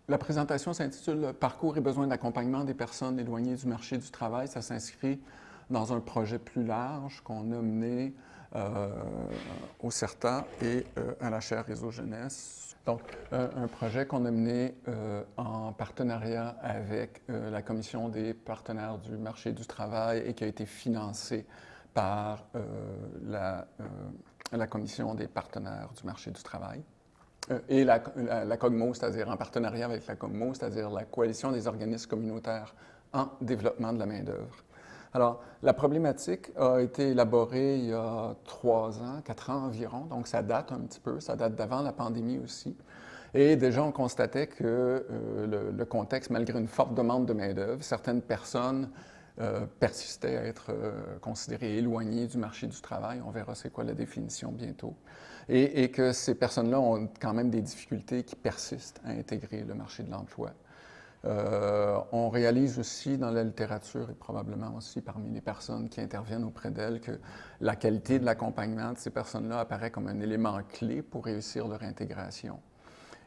La présentation s'intitule « Parcours et besoins d'accompagnement des personnes éloignées du marché du travail ». Ça s'inscrit dans un projet plus large qu'on a mené au CERTA et à la chaire Réseau Jeunesse. Donc, un projet qu'on a mené en partenariat avec la Commission des partenaires du marché du travail et qui a été financé par la Commission des partenaires du marché du travail. Et la COGMO, c'est-à-dire en partenariat avec la COGMO, c'est-à-dire la Coalition des organismes communautaires en développement de la main-d'œuvre. Alors, la problématique a été élaborée il y a 3 ans, 4 ans environ, donc ça date un petit peu, ça date d'avant la pandémie aussi. Et déjà, on constatait que le contexte, malgré une forte demande de main-d'œuvre, certaines personnes persistaient à être considérées éloignées du marché du travail. On verra c'est quoi la définition bientôt. Et que ces personnes-là ont quand même des difficultés qui persistent à intégrer le marché de l'emploi. On réalise aussi dans la littérature et probablement aussi parmi les personnes qui interviennent auprès d'elles que la qualité de l'accompagnement de ces personnes-là apparaît comme un élément clé pour réussir leur intégration.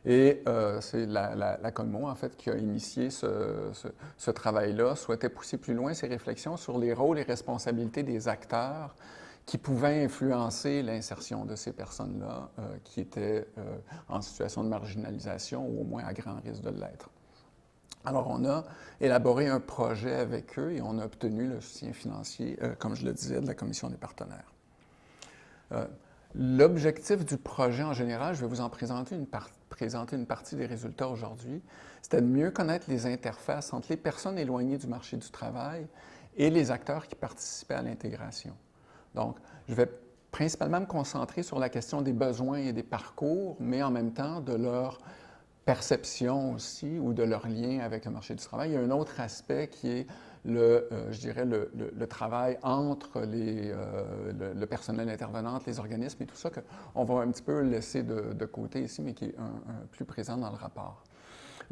Et c'est la COGMO, en fait, qui a initié ce travail-là, souhaitait pousser plus loin ses réflexions sur les rôles et responsabilités des acteurs qui pouvaient influencer l'insertion de ces personnes-là qui étaient en situation de marginalisation ou au moins à grand risque de l'être. Alors, on a élaboré un projet avec eux et on a obtenu le soutien financier, comme je le disais, de la Commission des partenaires. L'objectif du projet en général, je vais vous en présenter une partie des résultats aujourd'hui, c'était de mieux connaître les interfaces entre les personnes éloignées du marché du travail et les acteurs qui participaient à l'intégration. Donc, je vais principalement me concentrer sur la question des besoins et des parcours, mais en même temps de leur perception aussi ou de leur lien avec le marché du travail. Il y a un autre aspect qui est je dirais, le travail entre le personnel intervenant, les organismes et tout ça, qu'on va un petit peu laisser de côté ici, mais qui est plus présent dans le rapport.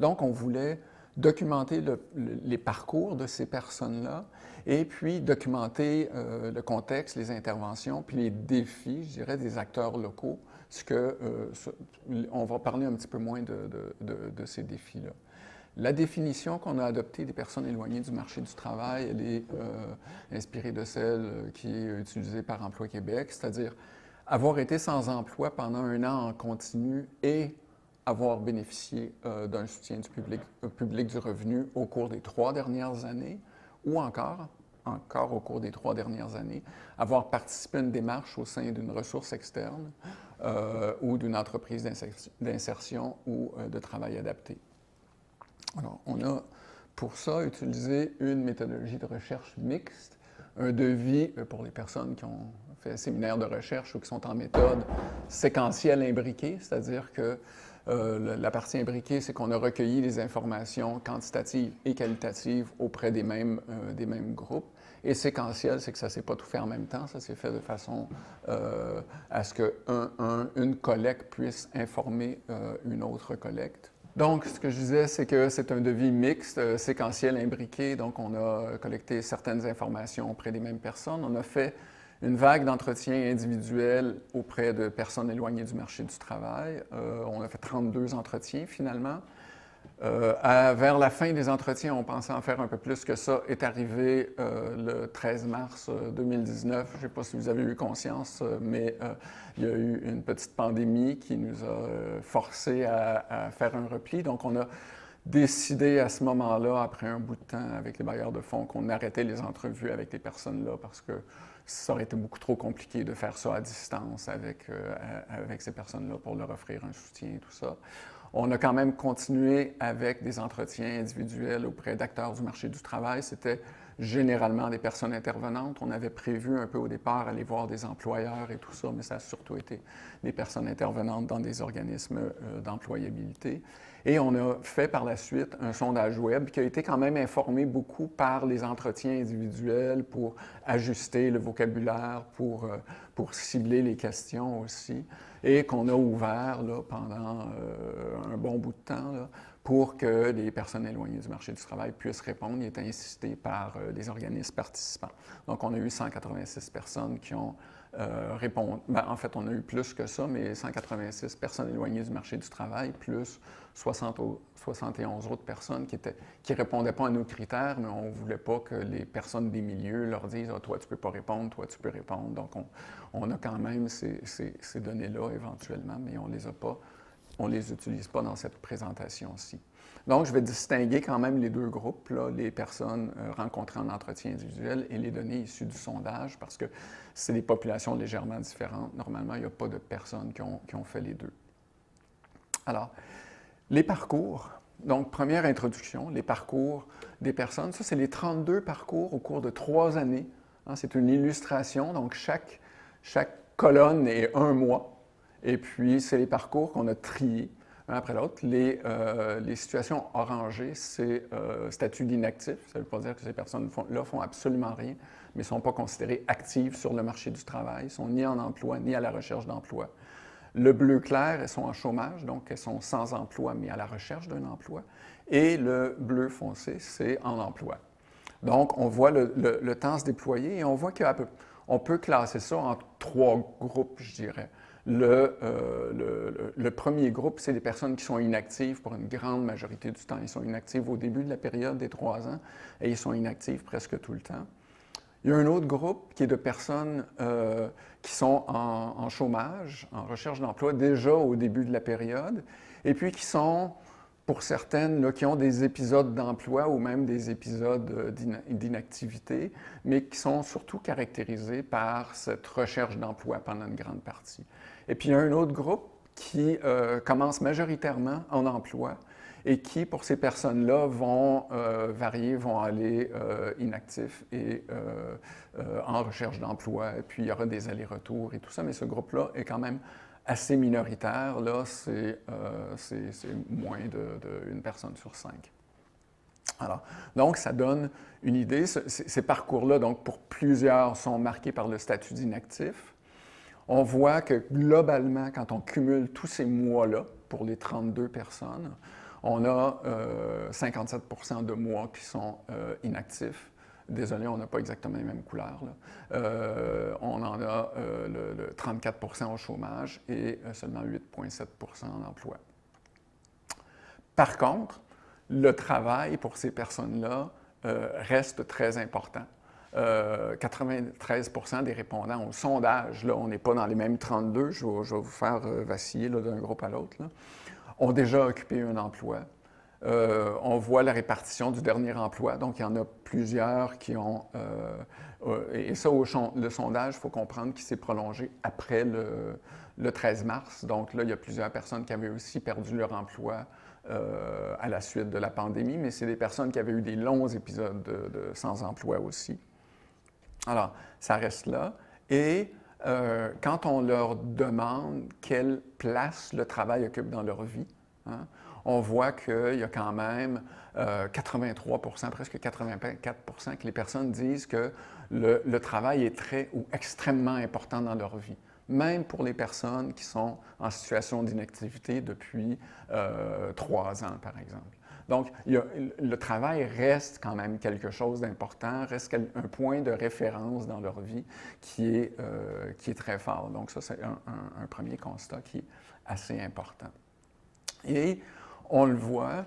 Donc, on voulait documenter les parcours de ces personnes-là et puis documenter le contexte, les interventions, puis les défis, je dirais, des acteurs locaux, on va parler un petit peu moins de ces défis-là. La définition qu'on a adoptée des personnes éloignées du marché du travail, elle est inspirée de celle qui est utilisée par Emploi Québec, c'est-à-dire avoir été sans emploi pendant 1 an en continu et avoir bénéficié d'un soutien du public du revenu au cours des 3 dernières années, ou encore au cours des 3 dernières années, avoir participé à une démarche au sein d'une ressource externe ou d'une entreprise d'insertion ou de travail adapté. Alors, on a pour ça utilisé une méthodologie de recherche mixte, un devis pour les personnes qui ont fait un séminaire de recherche ou qui sont en méthode séquentielle imbriquée, c'est-à-dire que la partie imbriquée, c'est qu'on a recueilli les informations quantitatives et qualitatives auprès des mêmes groupes. Et séquentiel, c'est que ça ne s'est pas tout fait en même temps, ça s'est fait de façon à ce qu'une collecte puisse informer une autre collecte. Donc, ce que je disais, c'est que c'est un devis mixte, séquentiel, imbriqué. Donc, on a collecté certaines informations auprès des mêmes personnes. On a fait une vague d'entretiens individuels auprès de personnes éloignées du marché du travail. On a fait 32 entretiens, finalement. Vers la fin des entretiens, on pensait en faire un peu plus que ça, est arrivé le 13 mars 2019. Je ne sais pas si vous avez eu conscience, mais il y a eu une petite pandémie qui nous a forcés à faire un repli. Donc, on a décidé à ce moment-là, après un bout de temps avec les bailleurs de fonds, qu'on arrêtait les entrevues avec les personnes-là parce que ça aurait été beaucoup trop compliqué de faire ça à distance avec ces personnes-là pour leur offrir un soutien et tout ça. On a quand même continué avec des entretiens individuels auprès d'acteurs du marché du travail. C'était généralement des personnes intervenantes. On avait prévu un peu au départ aller voir des employeurs et tout ça, mais ça a surtout été des personnes intervenantes dans des organismes d'employabilité. Et on a fait par la suite un sondage web qui a été quand même informé beaucoup par les entretiens individuels pour ajuster le vocabulaire, pour cibler les questions aussi, et qu'on a ouvert là, pendant un bon bout de temps là, pour que les personnes éloignées du marché du travail puissent répondre. Il est insisté par les organismes participants. Donc, on a eu 186 personnes qui ont répondu. Ben, en fait, on a eu plus que ça, mais 186 personnes éloignées du marché du travail, plus 71 autres personnes qui ne répondaient pas à nos critères, mais on ne voulait pas que les personnes des milieux leur disent « Ah, toi, tu ne peux pas répondre, toi, tu peux répondre. » Donc, on a quand même ces données-là éventuellement, mais on ne les utilise pas dans cette présentation-ci. Donc, je vais distinguer quand même les deux groupes, là, les personnes rencontrées en entretien individuel et les données issues du sondage, parce que c'est des populations légèrement différentes. Normalement, il n'y a pas de personnes qui ont fait les deux. Alors, les parcours. Donc, première introduction, les parcours des personnes. Ça, c'est les 32 parcours au cours de 3 années. Hein, c'est une illustration, donc chaque colonne est 1 mois. Et puis, c'est les parcours qu'on a triés un après l'autre. Les situations orangées, c'est statut d'inactif. Ça ne veut pas dire que ces personnes-là font absolument rien, mais ne sont pas considérées actives sur le marché du travail, ne sont ni en emploi, ni à la recherche d'emploi. Le bleu clair, elles sont en chômage, donc elles sont sans emploi, mais à la recherche d'un emploi. Et le bleu foncé, c'est en emploi. Donc, on voit le temps se déployer et on voit qu'on peut classer ça en 3 groupes, je dirais. Le premier groupe, c'est les personnes qui sont inactives pour une grande majorité du temps. Ils sont inactifs au début de la période des 3 ans et ils sont inactifs presque tout le temps. Il y a un autre groupe qui est de personnes qui sont en chômage, en recherche d'emploi, déjà au début de la période, et puis qui sont, pour certaines, là, qui ont des épisodes d'emploi ou même des épisodes d'inactivité, mais qui sont surtout caractérisés par cette recherche d'emploi pendant une grande partie. Et puis il y a un autre groupe qui commence majoritairement en emploi, et qui, pour ces personnes-là, vont varier, vont aller inactifs et en recherche d'emploi. Et puis, il y aura des allers-retours et tout ça, mais ce groupe-là est quand même assez minoritaire. Là, c'est moins d'une personne sur 5. Alors, donc, ça donne une idée. Ces parcours-là, donc, pour plusieurs, sont marqués par le statut d'inactif. On voit que, globalement, quand on cumule tous ces mois-là, pour les 32 personnes, on a 57 % de mois qui sont inactifs. Désolé, on n'a pas exactement les mêmes couleurs. On en a le 34 % au chômage et seulement 8,7 % en emploi. Par contre, le travail pour ces personnes-là reste très important. 93 % des répondants au sondage, là, on n'est pas dans les mêmes 32, je vais vous faire vaciller d'un groupe à l'autre, ont déjà occupé un emploi. On voit la répartition du dernier emploi, donc il y en a plusieurs qui ont... et ça, le sondage, il faut comprendre qu'il s'est prolongé après le 13 mars. Donc là, il y a plusieurs personnes qui avaient aussi perdu leur emploi à la suite de la pandémie, mais c'est des personnes qui avaient eu des longs épisodes de sans-emploi aussi. Alors, ça reste là. Et quand on leur demande quelle place le travail occupe dans leur vie, hein, on voit qu'il y a quand même 83 %, presque 84 % que les personnes disent que le travail est très ou extrêmement important dans leur vie, même pour les personnes qui sont en situation d'inactivité depuis 3 ans, par exemple. Donc, le travail reste quand même quelque chose d'important, reste un point de référence dans leur vie qui est très fort. Donc, ça, c'est un premier constat qui est assez important. Et on le voit,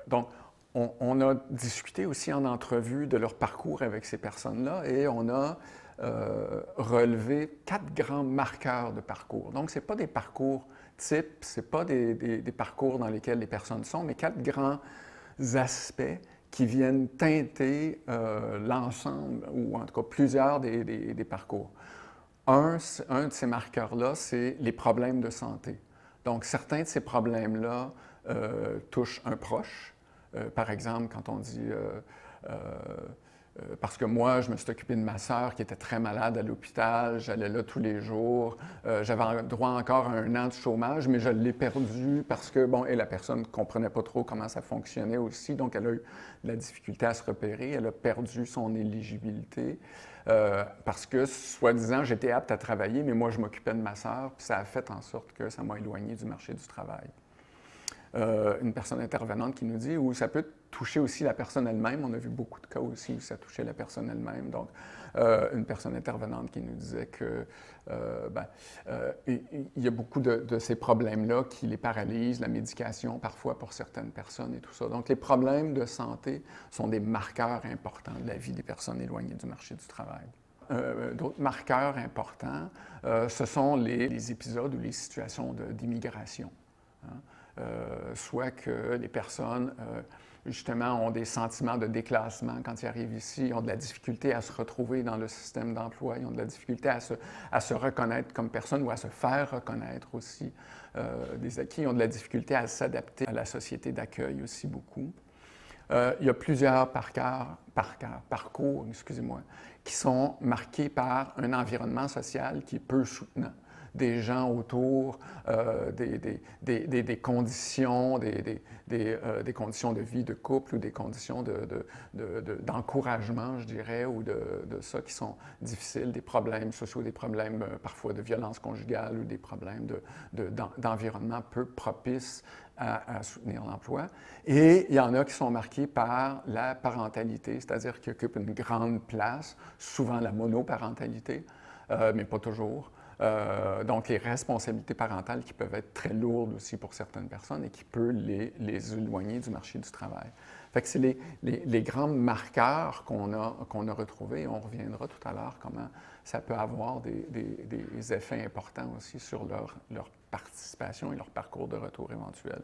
donc, on a discuté aussi en entrevue de leur parcours avec ces personnes-là et on a relevé 4 grands marqueurs de parcours. Donc, ce n'est pas des parcours types, ce n'est pas des parcours dans lesquels les personnes sont, mais 4 grands aspects qui viennent teinter l'ensemble, ou en tout cas plusieurs des parcours. Un de ces marqueurs-là, c'est les problèmes de santé. Donc, certains de ces problèmes-là touchent un proche. Par exemple, quand on dit parce que moi, je me suis occupé de ma sœur qui était très malade à l'hôpital, j'allais là tous les jours, j'avais droit encore à 1 an de chômage, mais je l'ai perdu parce que, bon, et la personne ne comprenait pas trop comment ça fonctionnait aussi, donc elle a eu de la difficulté à se repérer, elle a perdu son éligibilité parce que, soi-disant, j'étais apte à travailler, mais moi, je m'occupais de ma sœur, puis ça a fait en sorte que ça m'a éloigné du marché du travail. une personne intervenante qui nous dit, ou ça peut toucher aussi la personne elle-même. On a vu beaucoup de cas aussi où ça touchait la personne elle-même. Donc, une personne intervenante qui nous disait que il y a beaucoup de ces problèmes-là qui les paralysent, la médication parfois pour certaines personnes et tout ça. Donc, les problèmes de santé sont des marqueurs importants de la vie des personnes éloignées du marché du travail. D'autres marqueurs importants, ce sont les épisodes ou les situations d'immigration. Hein. Soit que les personnes, justement, ont des sentiments de déclassement quand ils arrivent ici, ils ont de la difficulté à se retrouver dans le système d'emploi, ils ont de la difficulté à se reconnaître comme personne ou à se faire reconnaître aussi des acquis, ils ont de la difficulté à s'adapter à la société d'accueil aussi beaucoup. Il y a plusieurs parcours, excusez-moi, qui sont marqués par un environnement social qui est peu soutenant. Des gens autour, des conditions, des conditions de vie de couple ou des conditions d'encouragement, je dirais, ou de ça qui sont difficiles, des problèmes sociaux, des problèmes parfois de violence conjugale ou des problèmes d'environnement peu propices à soutenir l'emploi. Et il y en a qui sont marqués par la parentalité, c'est-à-dire qui occupent une grande place, souvent la monoparentalité, mais pas toujours. Donc, les responsabilités parentales qui peuvent être très lourdes aussi pour certaines personnes et qui peuvent les éloigner du marché du travail. Fait que c'est les grands marqueurs qu'on a retrouvés. On reviendra tout à l'heure comment ça peut avoir des effets importants aussi sur leur participation et leur parcours de retour éventuel.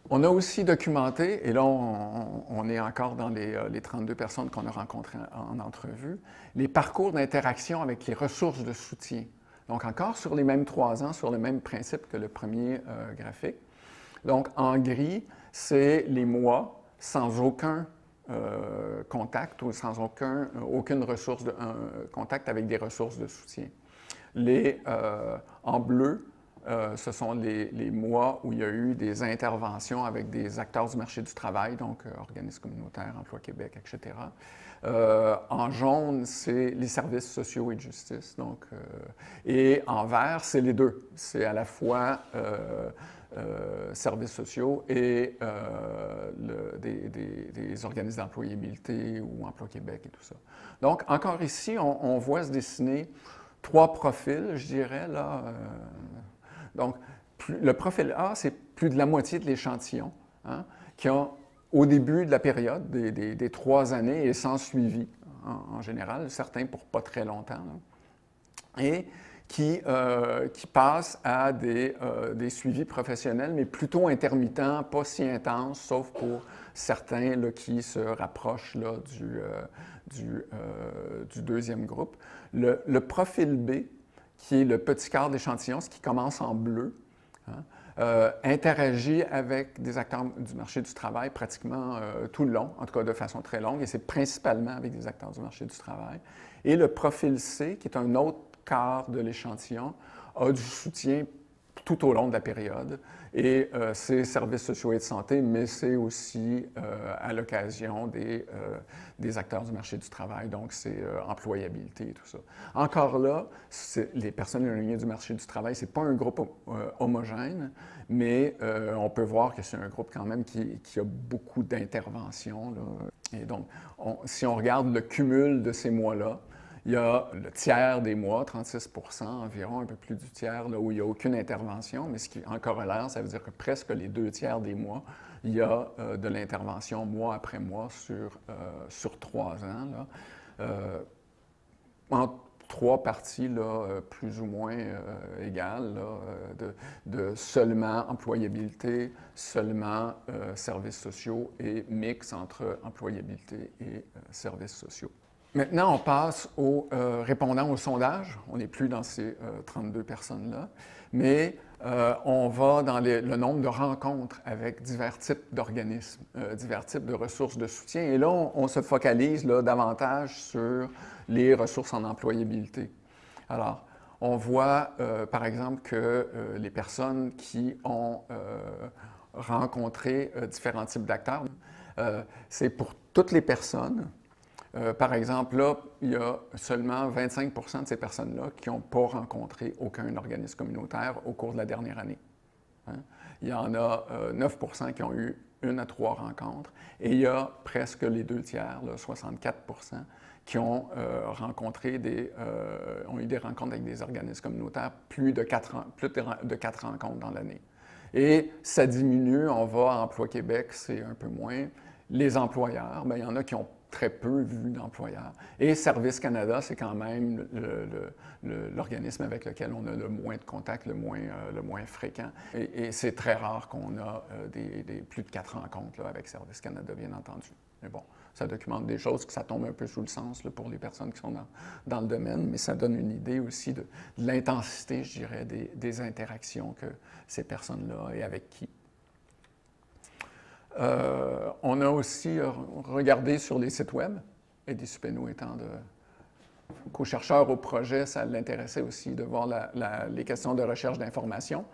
On a aussi documenté, et là on est encore dans les 32 personnes qu'on a rencontrées en entrevue, les parcours d'interaction avec les ressources de soutien. Donc encore sur les mêmes 3 ans, sur le même principe que le premier graphique. Donc en gris, c'est les mois sans aucun contact ou sans aucune ressource contact avec des ressources de soutien. En bleu, ce sont les mois où il y a eu des interventions avec des acteurs du marché du travail, donc organismes communautaires, Emploi Québec, etc. En jaune, c'est les services sociaux et de justice. Donc, et en vert, c'est les deux. C'est à la fois services sociaux et des organismes d'employabilité ou Emploi Québec et tout ça. Donc, encore ici, on voit se dessiner 3 profils, je dirais, là. Donc, le profil A, c'est plus de la moitié de l'échantillon, hein, qui ont, au début de la période, des 3 années et sans suivi, en général, certains pour pas très longtemps, là, et qui passent à des suivis professionnels, mais plutôt intermittents, pas si intenses, sauf pour certains là, qui se rapprochent là, du deuxième groupe. Le profil B, qui est le petit quart d'échantillon, ce qui commence en bleu, hein, interagit avec des acteurs du marché du travail pratiquement tout le long, en tout cas de façon très longue, et c'est principalement avec des acteurs du marché du travail. Et le profil C, qui est un autre quart de l'échantillon, a du soutien tout au long de la période. Et c'est services sociaux et de santé, mais c'est aussi à l'occasion des acteurs du marché du travail, donc c'est employabilité et tout ça. Encore là, les personnes éloignées du marché du travail, ce n'est pas un groupe homogène, mais on peut voir que c'est un groupe quand même qui a beaucoup d'interventions. Et donc, si on regarde le cumul de ces mois-là, il y a le tiers des mois, 36 % environ, un peu plus du tiers, là, où il n'y a aucune intervention, mais ce qui, en corollaire, ça veut dire que presque les 2 tiers des mois, il y a de l'intervention mois après mois sur 3 ans. Là. En 3 parties là, plus ou moins égales, là, de seulement employabilité, seulement services sociaux et mix entre employabilité et services sociaux. Maintenant, on passe aux répondants au sondage. On n'est plus dans ces 32 personnes-là, mais on va dans le nombre de rencontres avec divers types d'organismes, divers types de ressources de soutien. Et là, on se focalise là, davantage sur les ressources en employabilité. Alors, on voit, par exemple, que les personnes qui ont rencontré différents types d'acteurs, c'est pour toutes les personnes. Par exemple, là, il y a seulement 25 % de ces personnes-là qui n'ont pas rencontré aucun organisme communautaire au cours de la dernière année. hein. Il y en a 9 qui ont eu 1 à 3 rencontres, et il y a presque les 2 tiers, là, 64 qui ont ont eu des rencontres avec des organismes communautaires, plus de 4 rencontres dans l'année. Et ça diminue, on va à Emploi Québec, c'est un peu moins. Les employeurs, bien, il y en a qui ont très peu vu d'employeurs. Et Service Canada, c'est quand même l'organisme avec lequel on a le moins de contacts, le moins fréquent. Et c'est très rare qu'on a plus de 4 rencontres là, avec Service Canada, bien entendu. Mais bon, ça documente des choses que ça tombe un peu sous le sens là, pour les personnes qui sont dans le domaine, mais ça donne une idée aussi de l'intensité, je dirais, des interactions que ces personnes-là et avec qui. On a aussi regardé sur les sites web, et des Supéno étant co-chercheur au projet, ça l'intéressait aussi de voir les questions de recherche d'information.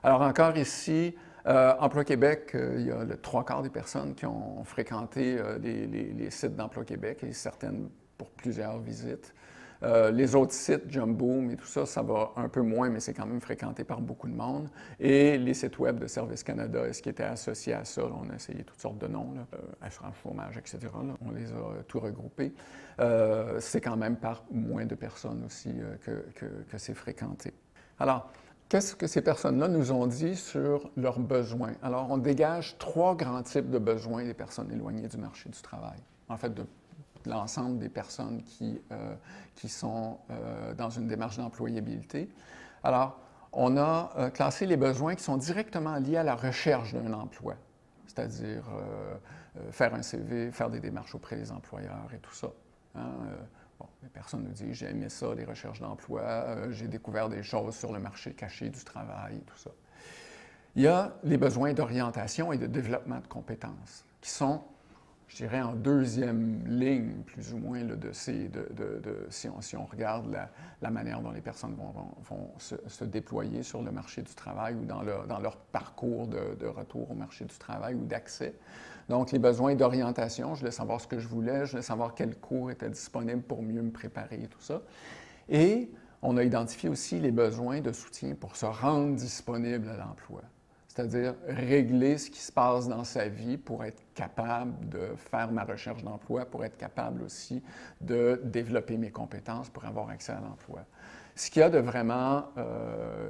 Alors encore ici, Emploi Québec, il y a le 3/4 des personnes qui ont fréquenté les sites d'Emploi Québec, et certaines pour plusieurs visites. Les autres sites, Jumboom et tout ça, ça va un peu moins, mais c'est quand même fréquenté par beaucoup de monde. Et les sites web de Service Canada, ce qui était associé à ça, là, on a essayé toutes sortes de noms, assurance chômage, etc. Là, on les a tout regroupés. C'est quand même par moins de personnes aussi que c'est fréquenté. Alors, qu'est-ce que ces personnes-là nous ont dit sur leurs besoins? Alors, on dégage 3 grands types de besoins des personnes éloignées du marché du travail. En fait, de l'ensemble des personnes qui sont dans une démarche d'employabilité. Alors, on a classé les besoins qui sont directement liés à la recherche d'un emploi, c'est-à-dire faire un CV, faire des démarches auprès des employeurs et tout ça. Hein? Bon, les personnes nous disent « j'ai aimé ça, les recherches d'emploi, j'ai découvert des choses sur le marché caché du travail et tout ça ». Il y a les besoins d'orientation et de développement de compétences qui sont, je dirais, en deuxième ligne, plus ou moins, là, si on regarde la manière dont les personnes vont se déployer sur le marché du travail ou dans leur parcours de retour au marché du travail ou d'accès. Donc, les besoins d'orientation, je voulais savoir ce que je voulais savoir quel cours était disponible pour mieux me préparer et tout ça. Et on a identifié aussi les besoins de soutien pour se rendre disponible à l'emploi. C'est-à-dire régler ce qui se passe dans sa vie pour être capable de faire ma recherche d'emploi, pour être capable aussi de développer mes compétences pour avoir accès à l'emploi. Ce qu'il y a de vraiment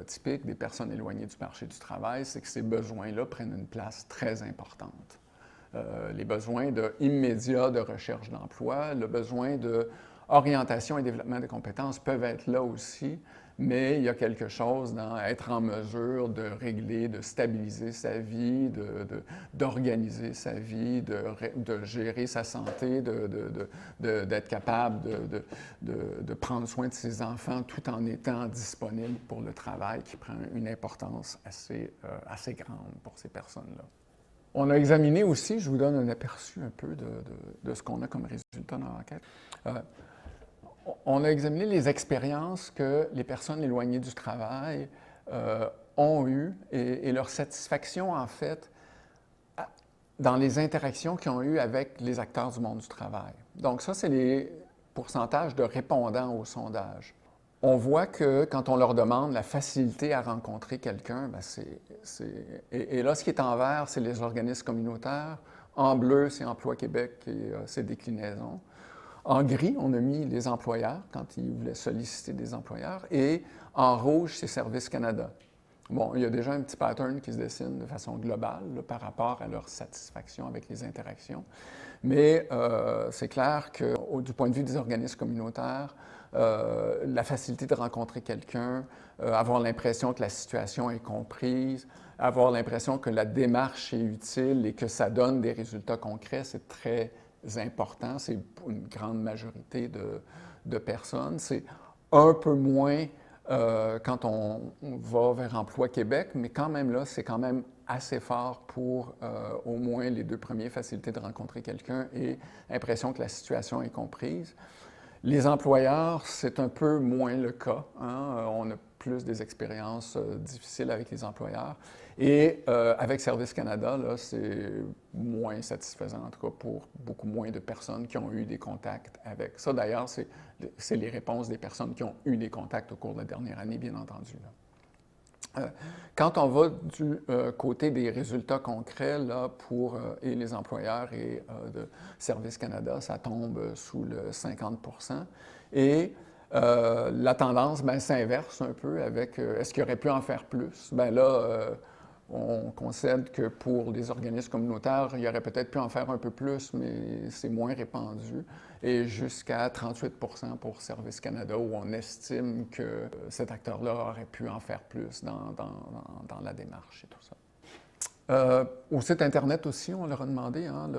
typique des personnes éloignées du marché du travail, c'est que ces besoins-là prennent une place très importante. Les besoins immédiats de recherche d'emploi, le besoin d'orientation et développement des compétences peuvent être là aussi, mais il y a quelque chose dans être en mesure de régler, de stabiliser sa vie, d'organiser sa vie, de gérer sa santé, d'être capable de prendre soin de ses enfants tout en étant disponible pour le travail qui prend une importance assez grande pour ces personnes-là. On a examiné aussi, je vous donne un aperçu un peu de ce qu'on a comme résultat dans l'enquête. On a examiné les expériences que les personnes éloignées du travail ont eues et leur satisfaction, en fait, dans les interactions qu'ils ont eues avec les acteurs du monde du travail. Donc ça, c'est les pourcentages de répondants au sondage. On voit que quand on leur demande la facilité à rencontrer quelqu'un, bien et là, ce qui est en vert, c'est les organismes communautaires. En bleu, c'est Emploi Québec et ses déclinaisons. En gris, on a mis les employeurs quand ils voulaient solliciter des employeurs. Et en rouge, c'est Service Canada. Bon, il y a déjà un petit pattern qui se dessine de façon globale là, par rapport à leur satisfaction avec les interactions. Mais c'est clair que du point de vue des organismes communautaires, la facilité de rencontrer quelqu'un, avoir l'impression que la situation est comprise, avoir l'impression que la démarche est utile et que ça donne des résultats concrets, c'est très important. C'est pour une grande majorité de personnes. C'est un peu moins quand on va vers Emploi Québec, mais quand même là, c'est quand même assez fort pour au moins les 2 premiers, facilité de rencontrer quelqu'un et impression que la situation est comprise. Les employeurs, c'est un peu moins le cas. Hein? On a plus des expériences difficiles avec les employeurs. Et avec Service Canada, là, c'est moins satisfaisant, en tout cas pour beaucoup moins de personnes qui ont eu des contacts avec. Ça, d'ailleurs, c'est les réponses des personnes qui ont eu des contacts au cours de la dernière année, bien entendu. Là. Quand on va du côté des résultats concrets là, pour et les employeurs et de Service Canada, ça tombe sous le 50 Et la tendance s'inverse un peu avec est-ce qu'il aurait pu en faire plus? Bien là, on concède que pour les organismes communautaires, il aurait peut-être pu en faire un peu plus, mais c'est moins répandu. Et jusqu'à 38 pour Service Canada, où on estime que cet acteur-là aurait pu en faire plus dans la démarche et tout ça. Au site Internet aussi, on leur a demandé. Hein,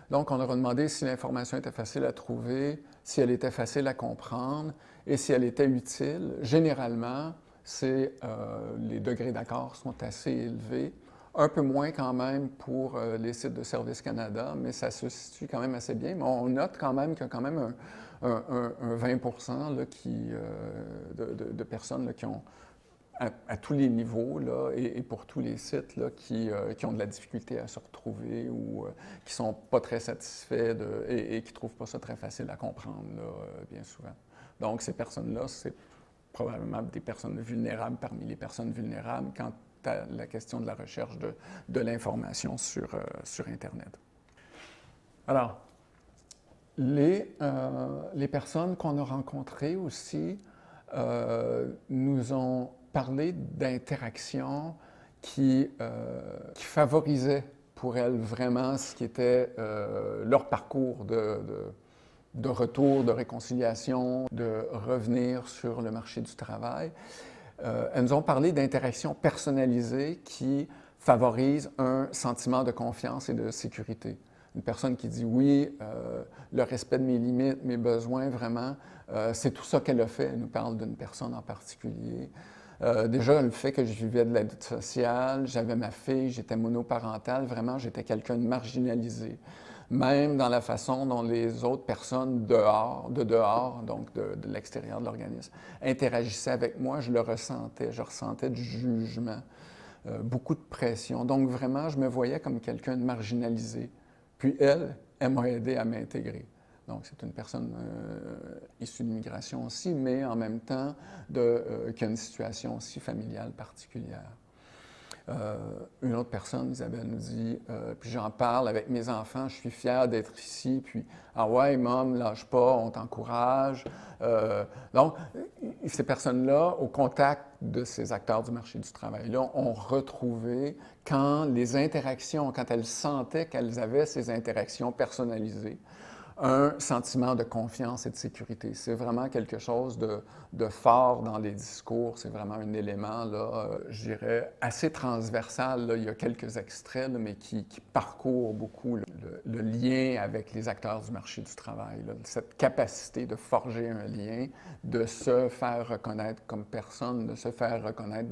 donc, on leur a demandé si l'information était facile à trouver, si elle était facile à comprendre et si elle était utile. Généralement, les degrés d'accord sont assez élevés. Un peu moins quand même pour les sites de Service Canada, mais ça se situe quand même assez bien. Mais on note quand même qu'il y a quand même un 20 là, de personnes là, qui ont, à tous les niveaux là, et pour tous les sites là, qui ont de la difficulté à se retrouver ou qui ne sont pas très satisfaits et qui ne trouvent pas ça très facile à comprendre, là, bien souvent. Donc, ces personnes-là, c'est probablement des personnes vulnérables parmi les personnes vulnérables quant à la question de la recherche de l'information sur Internet. Alors, les personnes qu'on a rencontrées aussi nous ont parlé d'interactions qui favorisaient pour elles vraiment ce qui était leur parcours de retour, de réconciliation, de revenir sur le marché du travail. Elles nous ont parlé d'interactions personnalisées qui favorisent un sentiment de confiance et de sécurité. Une personne qui dit oui, le respect de mes limites, mes besoins, vraiment, c'est tout ça qu'elle a fait. Elle nous parle d'une personne en particulier. Déjà, le fait que je vivais de l'aide sociale, j'avais ma fille, j'étais monoparentale, vraiment, j'étais quelqu'un de marginalisé. Même dans la façon dont les autres personnes dehors, donc de l'extérieur de l'organisme, interagissaient avec moi, je le ressentais. Je ressentais du jugement, beaucoup de pression. Donc vraiment, je me voyais comme quelqu'un de marginalisé. Puis elle m'a aidé à m'intégrer. Donc c'est une personne issue de l'immigration aussi, mais en même temps qui a une situation aussi familiale particulière. Une autre personne, Isabelle, nous dit, puis j'en parle avec mes enfants, je suis fière d'être ici, puis « Ah ouais, maman, lâche pas, on t'encourage. » Donc, ces personnes-là, au contact de ces acteurs du marché du travail-là, ont retrouvé quand elles sentaient qu'elles avaient ces interactions personnalisées, un sentiment de confiance et de sécurité. C'est vraiment quelque chose de fort dans les discours. C'est vraiment un élément, là, je dirais, assez transversal. Là. Il y a quelques extraits, là, mais qui parcourent beaucoup le lien avec les acteurs du marché du travail. Là. Cette capacité de forger un lien, de se faire reconnaître comme personne, de se faire reconnaître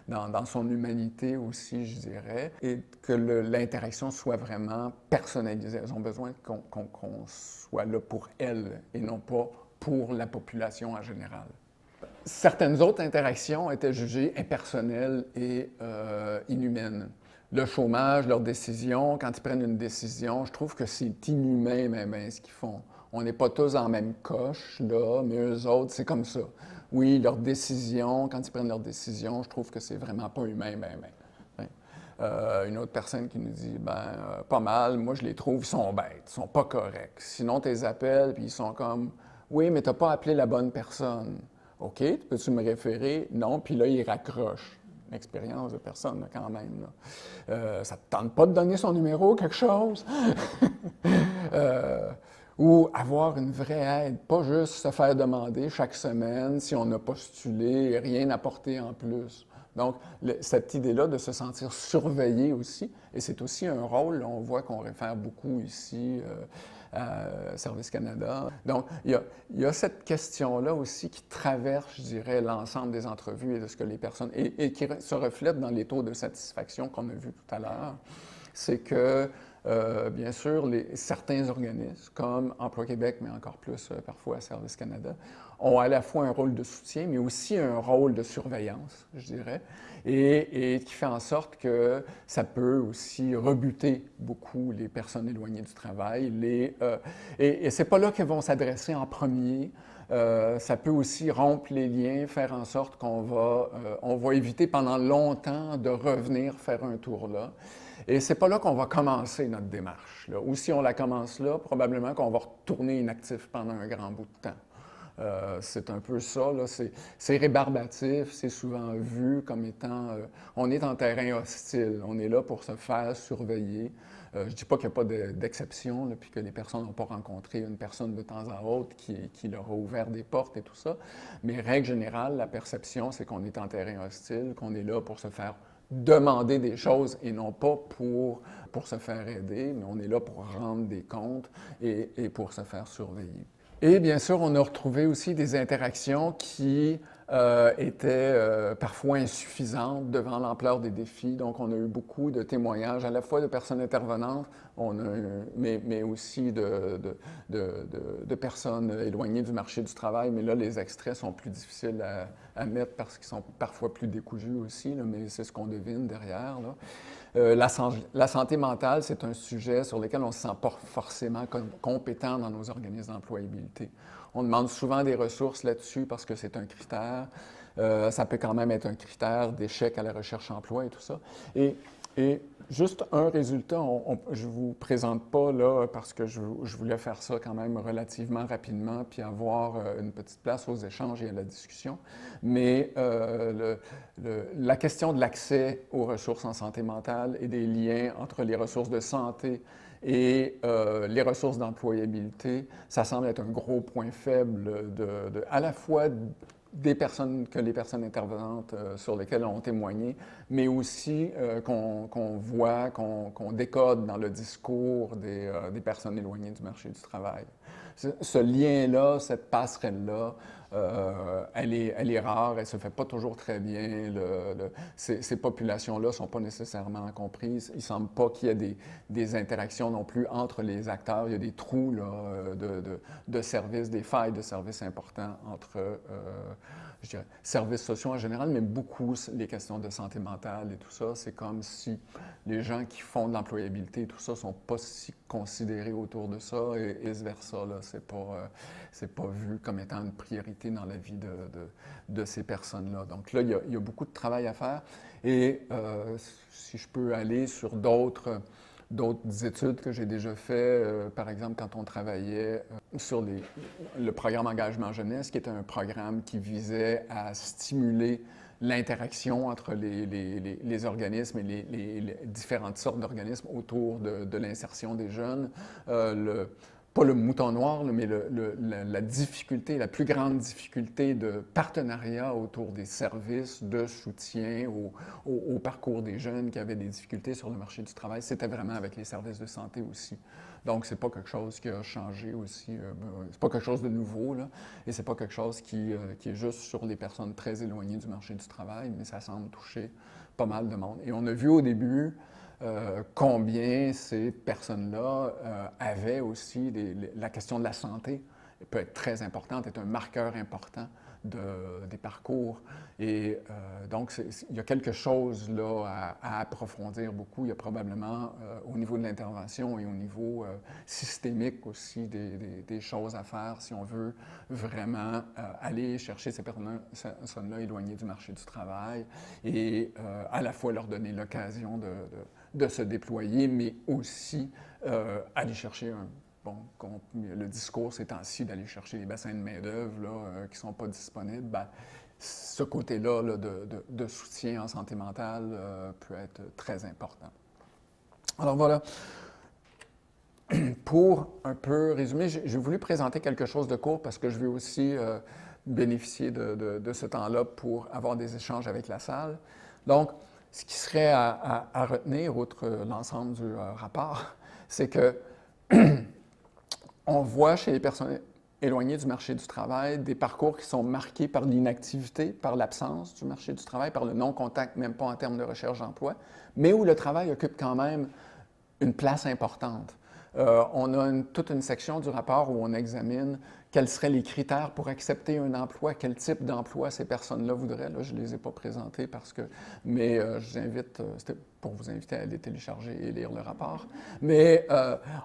dans son humanité aussi, je dirais, et que l'interaction soit vraiment personnalisée. Elles ont besoin qu'on soit là pour elles et non pas pour la population en général. Certaines autres interactions étaient jugées impersonnelles et inhumaines. Le chômage, leurs décisions, quand ils prennent une décision, je trouve que c'est inhumain même ce qu'ils font. On n'est pas tous en même coche, là, mais eux autres, c'est comme ça. Oui, leurs décisions, quand ils prennent leurs décisions, je trouve que c'est vraiment pas humain, une autre personne qui nous dit, pas mal, moi je les trouve, ils sont bêtes, ils sont pas corrects. Sinon, tu les appelles, puis ils sont comme, oui, mais tu n'as pas appelé la bonne personne. OK, peux-tu me référer? Non, puis là, ils raccrochent. Une expérience de personne, là, quand même. Là. Ça ne te tente pas de donner son numéro, quelque chose? Ou avoir une vraie aide, pas juste se faire demander chaque semaine si on a postulé et rien apporté en plus. Donc, cette idée-là de se sentir surveillé aussi, et c'est aussi un rôle, on voit qu'on réfère beaucoup ici à Service Canada. Donc, il y a cette question-là aussi qui traverse, je dirais, l'ensemble des entrevues et de ce que les personnes... et qui se reflète dans les taux de satisfaction qu'on a vus tout à l'heure. C'est que bien sûr, certains organismes, comme Emploi Québec, mais encore plus parfois Service Canada, ont à la fois un rôle de soutien, mais aussi un rôle de surveillance, je dirais, et qui fait en sorte que ça peut aussi rebuter beaucoup les personnes éloignées du travail. Et c'est pas là qu'elles vont s'adresser en premier. Ça peut aussi rompre les liens, faire en sorte on va éviter pendant longtemps de revenir faire un tour là. Et c'est pas là qu'on va commencer notre démarche, là. Ou si on la commence là, probablement qu'on va retourner inactif pendant un grand bout de temps. C'est un peu ça, là. C'est rébarbatif, c'est souvent vu comme étant... on est en terrain hostile, on est là pour se faire surveiller. Je ne dis pas qu'il n'y a pas d'exception, puis que les personnes n'ont pas rencontré une personne de temps à autre qui leur a ouvert des portes et tout ça. Mais règle générale, la perception, c'est qu'on est en terrain hostile, qu'on est là pour se faire demander des choses et non pas pour se faire aider, mais on est là pour rendre des comptes et pour se faire surveiller. Et bien sûr, on a retrouvé aussi des interactions qui étaient parfois insuffisantes devant l'ampleur des défis. Donc, on a eu beaucoup de témoignages, à la fois de personnes intervenantes, mais aussi de personnes éloignées du marché du travail. Mais là, les extraits sont plus difficiles à mettre parce qu'ils sont parfois plus décousus aussi, là, mais c'est ce qu'on devine derrière, là. La santé mentale, c'est un sujet sur lequel on ne se sent pas forcément compétent dans nos organismes d'employabilité. On demande souvent des ressources là-dessus parce que c'est un critère. Ça peut quand même être un critère d'échec à la recherche emploi et tout ça. Et juste un résultat, je ne vous présente pas là parce que je voulais faire ça quand même relativement rapidement puis avoir une petite place aux échanges et à la discussion. Mais la question de l'accès aux ressources en santé mentale et des liens entre les ressources de santé et les ressources d'employabilité, ça semble être un gros point faible à la fois les personnes intervenantes sur lesquelles on témoigné, mais aussi qu'on voit, qu'on décode dans le discours des personnes éloignées du marché du travail. Ce lien-là, cette passerelle-là, elle est rare, elle ne se fait pas toujours très bien. Ces populations-là ne sont pas nécessairement comprises. Il ne semble pas qu'il y ait des interactions non plus entre les acteurs. Il y a des trous là, de services, des failles de services importants entre je dirais, services sociaux en général, mais beaucoup les questions de santé mentale et tout ça. C'est comme si les gens qui font de l'employabilité et tout ça ne sont pas si considérés autour de ça et vice-versa. C'est pas vu comme étant une priorité dans la vie de ces personnes-là. Donc là, il y a beaucoup de travail à faire. Et si je peux aller sur d'autres études que j'ai déjà faites, par exemple quand on travaillait sur le programme Engagement Jeunesse, qui était un programme qui visait à stimuler l'interaction entre les organismes et les différentes sortes d'organismes autour de l'insertion des jeunes. Pas le mouton noir, mais la difficulté, la plus grande difficulté de partenariat autour des services de soutien au parcours des jeunes qui avaient des difficultés sur le marché du travail, c'était vraiment avec les services de santé aussi. Donc, c'est pas quelque chose qui a changé aussi, c'est pas quelque chose de nouveau, là, et c'est pas quelque chose qui est juste sur les personnes très éloignées du marché du travail, mais ça semble toucher pas mal de monde. Et on a vu au début combien ces personnes-là avaient aussi la question de la santé peut être très importante, est un marqueur important des parcours. Et donc, il y a quelque chose là à approfondir beaucoup. Il y a probablement au niveau de l'intervention et au niveau systémique aussi des choses à faire si on veut vraiment aller chercher ces personnes-là éloignées du marché du travail et à la fois leur donner l'occasion de se déployer, mais aussi aller chercher le discours ces temps-ci d'aller chercher les bassins de main-d'œuvre qui ne sont pas disponibles. Ben, ce côté-là là, de soutien en santé mentale peut être très important. Alors voilà. Pour un peu résumer, j'ai voulu présenter quelque chose de court parce que je veux aussi bénéficier de ce temps-là pour avoir des échanges avec la salle. Donc, ce qui serait à retenir, outre l'ensemble du rapport, c'est que on voit chez les personnes éloignées du marché du travail des parcours qui sont marqués par l'inactivité, par l'absence du marché du travail, par le non-contact, même pas en termes de recherche d'emploi, mais où le travail occupe quand même une place importante. On a toute une section du rapport où on examine quels seraient les critères pour accepter un emploi, quel type d'emploi ces personnes-là voudraient. Là, je ne les ai pas présentés mais je vous invite, c'était pour vous inviter à aller télécharger et lire le rapport. Mais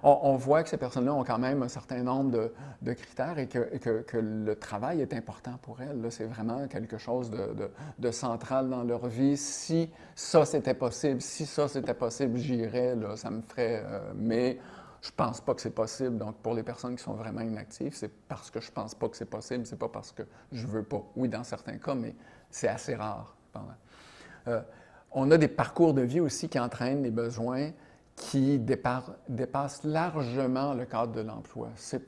on voit que ces personnes-là ont quand même un certain nombre de critères et que le travail est important pour elles. Là, c'est vraiment quelque chose de central dans leur vie. Si ça c'était possible, j'irais, là, ça me ferait. Mais je ne pense pas que c'est possible. Donc, pour les personnes qui sont vraiment inactives, c'est parce que je ne pense pas que c'est possible, c'est pas parce que je ne veux pas. Oui, dans certains cas, mais c'est assez rare. On a des parcours de vie aussi qui entraînent des besoins qui dépassent largement le cadre de l'emploi. C'est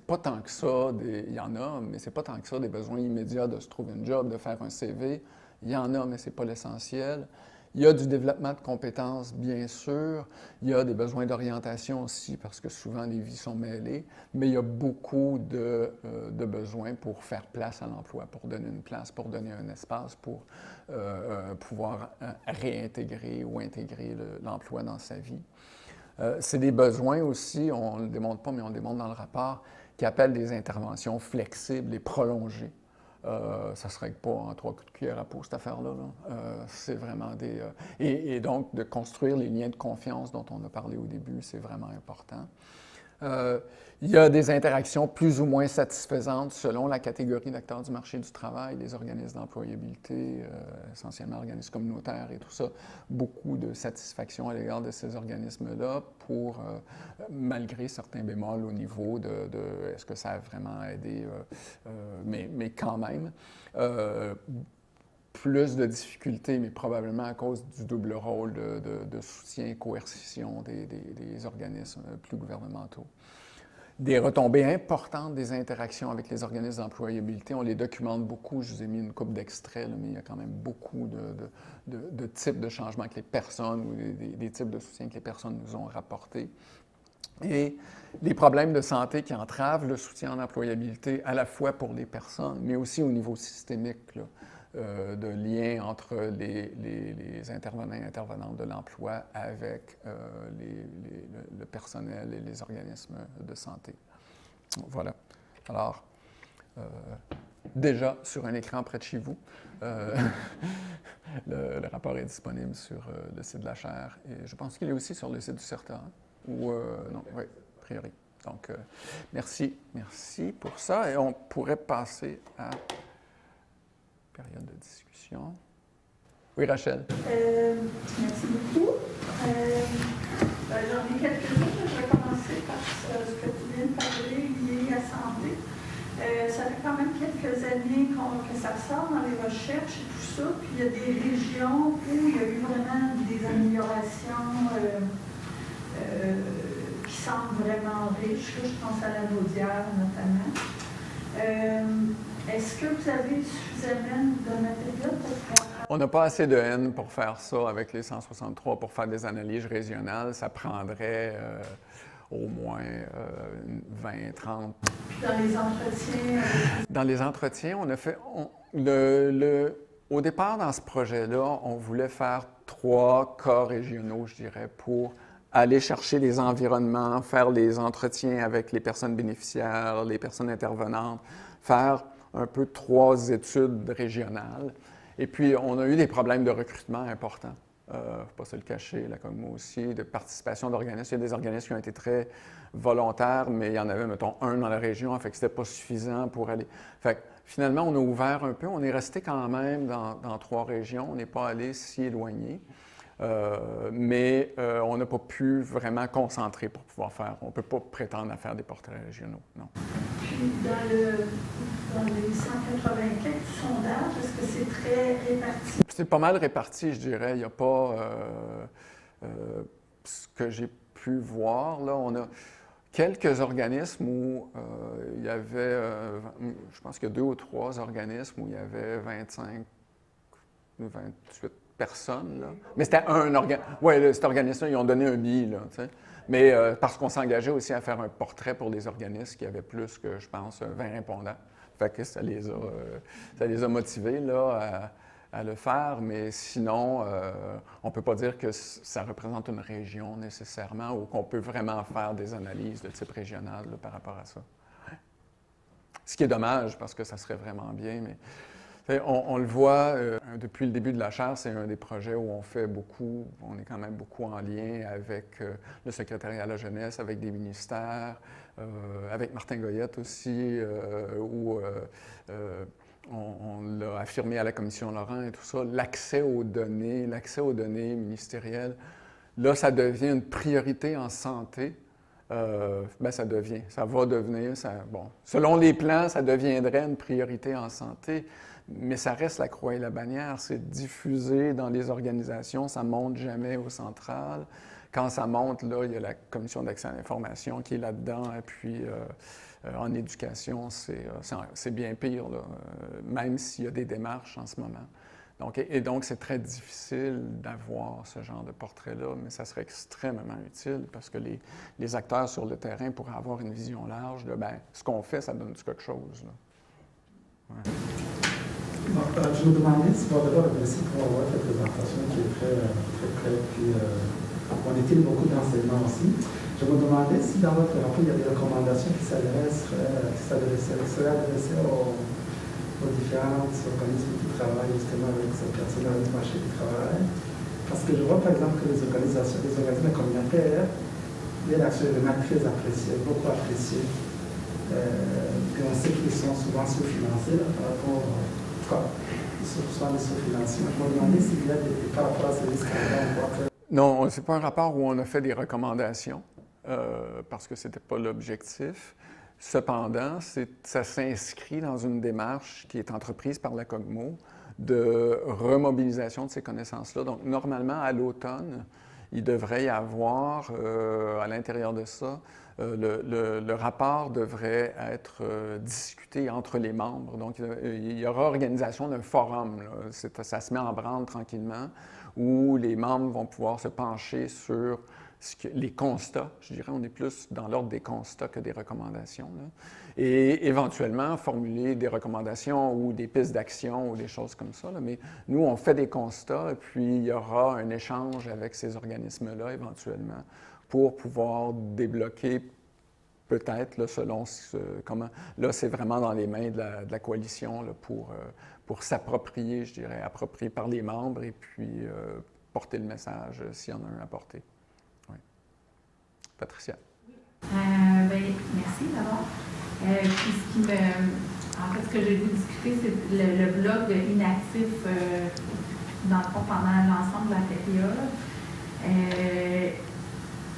pas tant que ça, il y en a, mais c'est pas tant que ça des besoins immédiats de se trouver un job, de faire un CV. Il y en a, mais ce n'est pas l'essentiel. Il y a du développement de compétences, bien sûr. Il y a des besoins d'orientation aussi, parce que souvent les vies sont mêlées. Mais il y a beaucoup de besoins pour faire place à l'emploi, pour donner une place, pour donner un espace, pour pouvoir réintégrer ou intégrer l'emploi dans sa vie. C'est des besoins aussi, on ne le démontre pas, mais on le démontre dans le rapport, qui appellent des interventions flexibles et prolongées. Ça ne se règle pas en 3 coups de cuillère à peau, cette affaire-là. C'est vraiment des... et donc, de construire les liens de confiance dont on a parlé au début, c'est vraiment important. Il y a des interactions plus ou moins satisfaisantes selon la catégorie d'acteurs du marché du travail, les organismes d'employabilité, essentiellement organismes communautaires et tout ça. Beaucoup de satisfaction à l'égard de ces organismes-là malgré certains bémols au niveau de est-ce que ça a vraiment aidé, mais quand même. Plus de difficultés, mais probablement à cause du double rôle de soutien et coercition des organismes plus gouvernementaux. Des retombées importantes des interactions avec les organismes d'employabilité. On les documente beaucoup. Je vous ai mis une couple d'extraits, mais il y a quand même beaucoup de types de changements que les personnes ou des types de soutien que les personnes nous ont rapportés. Et les problèmes de santé qui entravent le soutien en employabilité, à la fois pour les personnes, mais aussi au niveau systémique, là, de lien entre les intervenants et intervenantes de l'emploi avec le personnel et les organismes de santé. Voilà. Alors, déjà sur un écran près de chez vous, le rapport est disponible sur le site de la chaire et je pense qu'il est aussi sur le site du CERTA. Ou, non, oui, a priori. Donc, merci pour ça. Et on pourrait passer à période de discussion. Oui, Rachel. Merci beaucoup. J'en ai quelques-unes. Je vais commencer par ce que tu viens de parler lié à santé. Ça fait quand même quelques années que ça sort dans les recherches et tout ça. Puis il y a des régions où il y a eu vraiment des améliorations qui semblent vraiment riches. Là, je pense à la Naudière notamment. Est-ce que vous avez suffisamment de matériel pour faire... On n'a pas assez de N pour faire ça avec les 163 pour faire des analyses régionales. Ça prendrait au moins 20, 30. Puis dans les entretiens? Dans les entretiens, on a fait... au départ, dans ce projet-là, on voulait faire 3 cas régionaux, je dirais, pour aller chercher les environnements, faire les entretiens avec les personnes bénéficiaires, les personnes intervenantes, faire un peu 3 études régionales. Et puis, on a eu des problèmes de recrutement importants. Il ne faut pas se le cacher, là, comme moi aussi, de participation d'organismes. Il y a des organismes qui ont été très volontaires, mais il y en avait, mettons, un dans la région, fait que c'était pas suffisant pour aller... Fait que, finalement, on a ouvert un peu. On est resté quand même dans 3 régions. On n'est pas allé si éloigné. Mais on n'a pas pu vraiment concentrer pour pouvoir faire. On ne peut pas prétendre à faire des portraits régionaux, non. Puis dans les 184 sondages, est-ce que c'est très réparti? C'est pas mal réparti, je dirais. Il n'y a pas ce que j'ai pu voir. Là, on a quelques organismes où il y avait, je pense qu'il y a 2 ou 3 organismes où il y avait 25 ou 28 personnes, là. Mais c'était un organisme. Oui, cet organisme-là, ils ont donné un billet, là, tu sais. Mais parce qu'on s'engageait aussi à faire un portrait pour des organismes qui avaient plus que, je pense, 20 répondants. Fait que ça les a motivés, là, à le faire. Mais sinon, on ne peut pas dire que ça représente une région nécessairement ou qu'on peut vraiment faire des analyses de type régional là, par rapport à ça. Ce qui est dommage parce que ça serait vraiment bien, mais on le voit depuis le début de la chaire, c'est un des projets où on fait beaucoup, on est quand même beaucoup en lien avec le secrétariat à la jeunesse, avec des ministères, avec Martin Goyette aussi, où on l'a affirmé à la Commission Laurent et tout ça, l'accès aux données ministérielles. Là, ça devient une priorité en santé. Ça va devenir, bon, selon les plans, ça deviendrait une priorité en santé, mais ça reste la croix et la bannière, c'est diffusé dans les organisations, ça ne monte jamais au central. Quand ça monte, là, il y a la Commission d'accès à l'information qui est là-dedans, et puis en éducation, c'est bien pire, là, même s'il y a des démarches en ce moment. Donc, c'est très difficile d'avoir ce genre de portrait-là, mais ça serait extrêmement utile parce que les acteurs sur le terrain pourraient avoir une vision large de, ce qu'on fait, ça donne quelque chose. Là. Ouais. Donc, je me demandais, si vous d'abord merci pour avoir cette présentation qui est très prête, puis on étire beaucoup d'enseignements aussi. Je me demandais si dans votre rapport, il y a des recommandations qui seraient adressées aux différents organismes qui travaillent justement avec ces personnes du marché du travail. Parce que je vois par exemple que les organismes communautaires, les actions sont vraiment très appréciées, beaucoup appréciées. Et on sait qu'ils sont souvent sous-financés par rapport souvent des sous-financements. Je me demandais s'il y a par rapport à ces risques-là, on voit que... Non, ce n'est pas un rapport où on a fait des recommandations, parce que ce n'était pas l'objectif. Cependant, ça s'inscrit dans une démarche qui est entreprise par la COGMO de remobilisation de ces connaissances-là. Donc, normalement, à l'automne, il devrait y avoir, à l'intérieur de ça, le rapport devrait être discuté entre les membres. Donc, il y aura organisation d'un forum. Là. Ça se met en branle tranquillement, où les membres vont pouvoir se pencher sur les constats, je dirais, on est plus dans l'ordre des constats que des recommandations, là. Et éventuellement formuler des recommandations ou des pistes d'action ou des choses comme ça. Là. Mais nous, on fait des constats et puis il y aura un échange avec ces organismes-là éventuellement pour pouvoir débloquer peut-être, là, selon comment... Là, c'est vraiment dans les mains de la coalition là, pour s'approprier, je dirais, approprier par les membres et puis porter le message s'il y en a un à porter. Patricia. Merci d'abord. Puis en fait, ce que j'ai voulu discuter, c'est le bloc de inactifs, dans le fond, pendant l'ensemble de la période.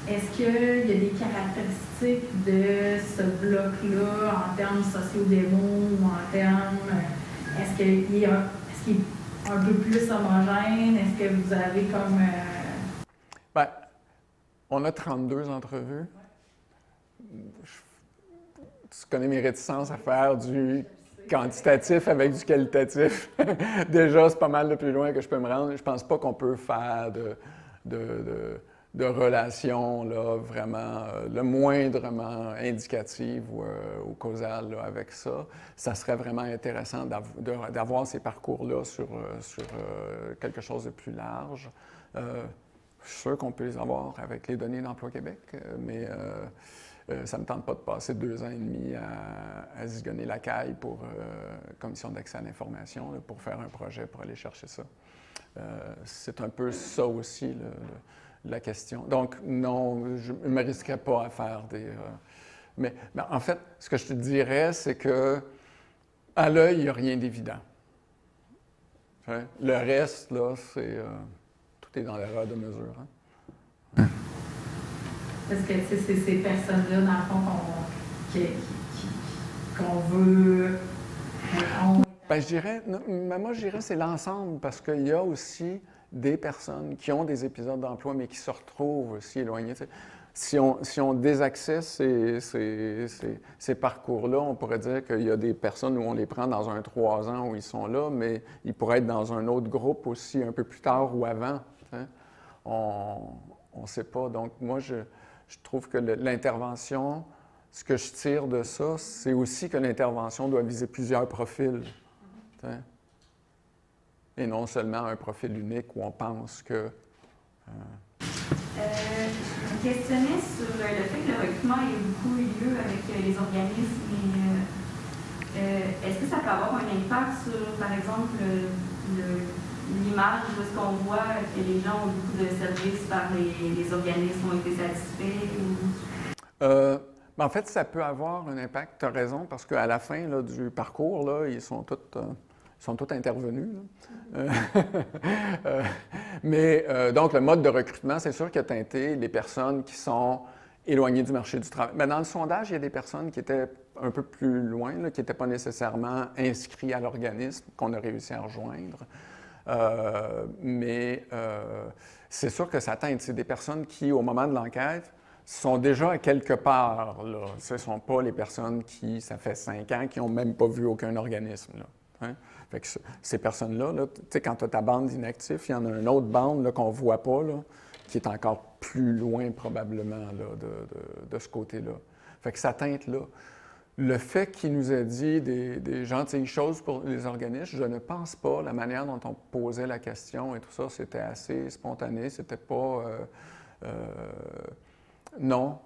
Est-ce qu'il y a des caractéristiques de ce bloc-là en termes sociodémos ou en termes... Est-ce qu'il est un peu plus homogène? Est-ce que vous avez comme... On a 32 entrevues. Tu connais mes réticences à faire du quantitatif avec du qualitatif. Déjà, c'est pas mal le plus loin que je peux me rendre. Je pense pas qu'on peut faire de relations là, vraiment le moindrement indicative ou causale là, avec ça. Ça serait vraiment intéressant d'avoir ces parcours-là sur quelque chose de plus large. Je suis sûr qu'on peut les avoir avec les données d'Emploi Québec, mais ça ne me tente pas de passer 2 ans et demi à zigonner la caille pour Commission d'accès à l'information, là, pour faire un projet, pour aller chercher ça. C'est un peu ça aussi, la question. Donc, non, je ne me risquerais pas à faire des... Mais en fait, ce que je te dirais, c'est que à l'œil, il n'y a rien d'évident. Le reste, là, c'est... tout est dans l'erreur de mesure. Hein? Parce que c'est ces personnes-là, dans le fond, qu'on veut... Je dirais, moi, je dirais c'est l'ensemble, parce qu'il y a aussi des personnes qui ont des épisodes d'emploi, mais qui se retrouvent aussi éloignées. Si on désaccesse ces parcours-là, on pourrait dire qu'il y a des personnes où on les prend dans un 3 ans où ils sont là, mais ils pourraient être dans un autre groupe aussi un peu plus tard ou avant. Hein? On ne sait pas. Donc, moi, je trouve que l'intervention, ce que je tire de ça, c'est aussi que l'intervention doit viser plusieurs profils. Hein? Et non seulement un profil unique où on pense que... Je me questionnais sur le fait que le recrutement ait beaucoup eu lieu avec les organismes est-ce que ça peut avoir un impact sur, par exemple, l'image de ce qu'on voit que les gens ont beaucoup de services par les organismes ont été satisfaits? Ben, en fait, ça peut avoir un impact, tu as raison, parce qu'à la fin là, du parcours, là, ils sont tous intervenus. Mais donc, le mode de recrutement, c'est sûr qu'il a teinté les personnes qui sont éloignées du marché du travail. Mais dans le sondage, il y a des personnes qui étaient un peu plus loin, là, qui n'étaient pas nécessairement inscrits à l'organisme, qu'on a réussi à rejoindre. Mais c'est sûr que ça teinte. C'est des personnes qui, au moment de l'enquête, sont déjà à quelque part. Là. Ce ne sont pas les personnes qui, ça fait 5 ans, qui n'ont même pas vu aucun organisme. Là. Hein? Fait que ces personnes-là, là, tu sais, quand tu as ta bande d'inactifs, il y en a une autre bande qu'on ne voit pas, là, qui est encore plus loin probablement là, de ce côté-là. Fait que ça teinte là. Le fait qu'il nous ait dit des gentilles choses pour les organismes, je ne pense pas. La manière dont on posait la question et tout ça, c'était assez spontané. C'était pas... non.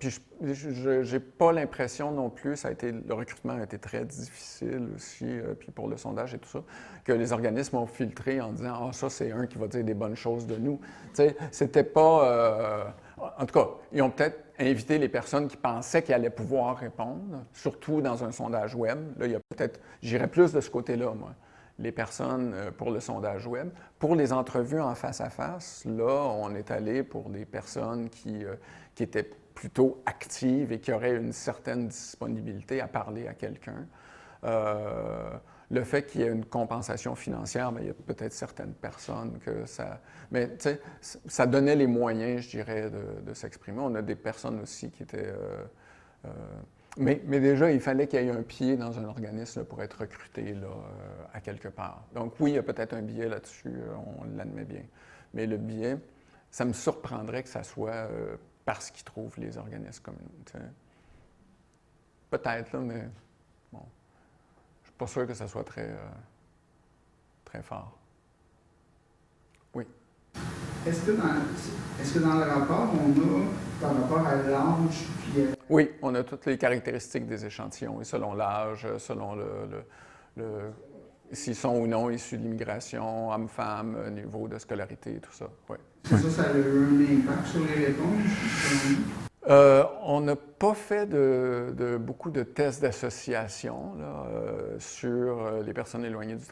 Puis j'ai pas l'impression non plus, le recrutement a été très difficile aussi, puis pour le sondage et tout ça, que les organismes ont filtré en disant « Ah, ça, c'est un qui va dire des bonnes choses de nous. » Tu sais, c'était pas... en tout cas, ils ont peut-être invité les personnes qui pensaient qu'ils allaient pouvoir répondre, surtout dans un sondage web. Là, il y a peut-être... J'irais plus de ce côté-là, moi. Les personnes pour le sondage web. Pour les entrevues en face-à-face, là, on est allé pour des personnes qui étaient plutôt actives et qui auraient une certaine disponibilité à parler à quelqu'un. Le fait qu'il y ait une compensation financière, bien, il y a peut-être certaines personnes que ça... Mais tu sais, ça donnait les moyens, je dirais, de s'exprimer. On a des personnes aussi qui étaient... Mais déjà, il fallait qu'il y ait un pied dans un organisme là, pour être recruté là, à quelque part. Donc oui, il y a peut-être un biais là-dessus, on l'admet bien. Mais le biais, ça me surprendrait que ça soit parce qu'ils trouvent les organismes comme nous. T'sais. Peut-être, là, mais bon, je ne suis pas sûr que ça soit très, très fort. Oui. Est-ce que dans le rapport, on a, par rapport à l'âge, puis... Oui, on a toutes les caractéristiques des échantillons, et selon l'âge, selon s'ils sont ou non issus de l'immigration, hommes-femmes, niveau de scolarité, tout ça. Oui. Ça a eu un impact sur les réponses? On n'a pas fait beaucoup de tests d'association sur les personnes éloignées du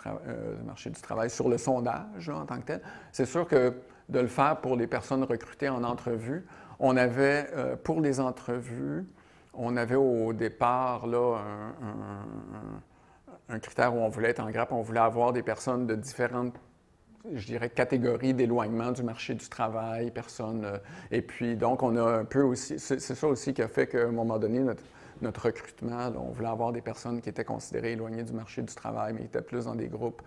marché du travail, sur le sondage là, en tant que tel. C'est sûr que de le faire pour les personnes recrutées en entrevue, on avait, pour les entrevues, on avait au départ là, un critère où on voulait être en grappe, on voulait avoir des personnes de différentes, je dirais, catégories d'éloignement du marché du travail, et puis donc on a un peu aussi, c'est ça aussi qui a fait qu'à un moment donné, notre recrutement, là, on voulait avoir des personnes qui étaient considérées éloignées du marché du travail, mais qui étaient plus dans des groupes,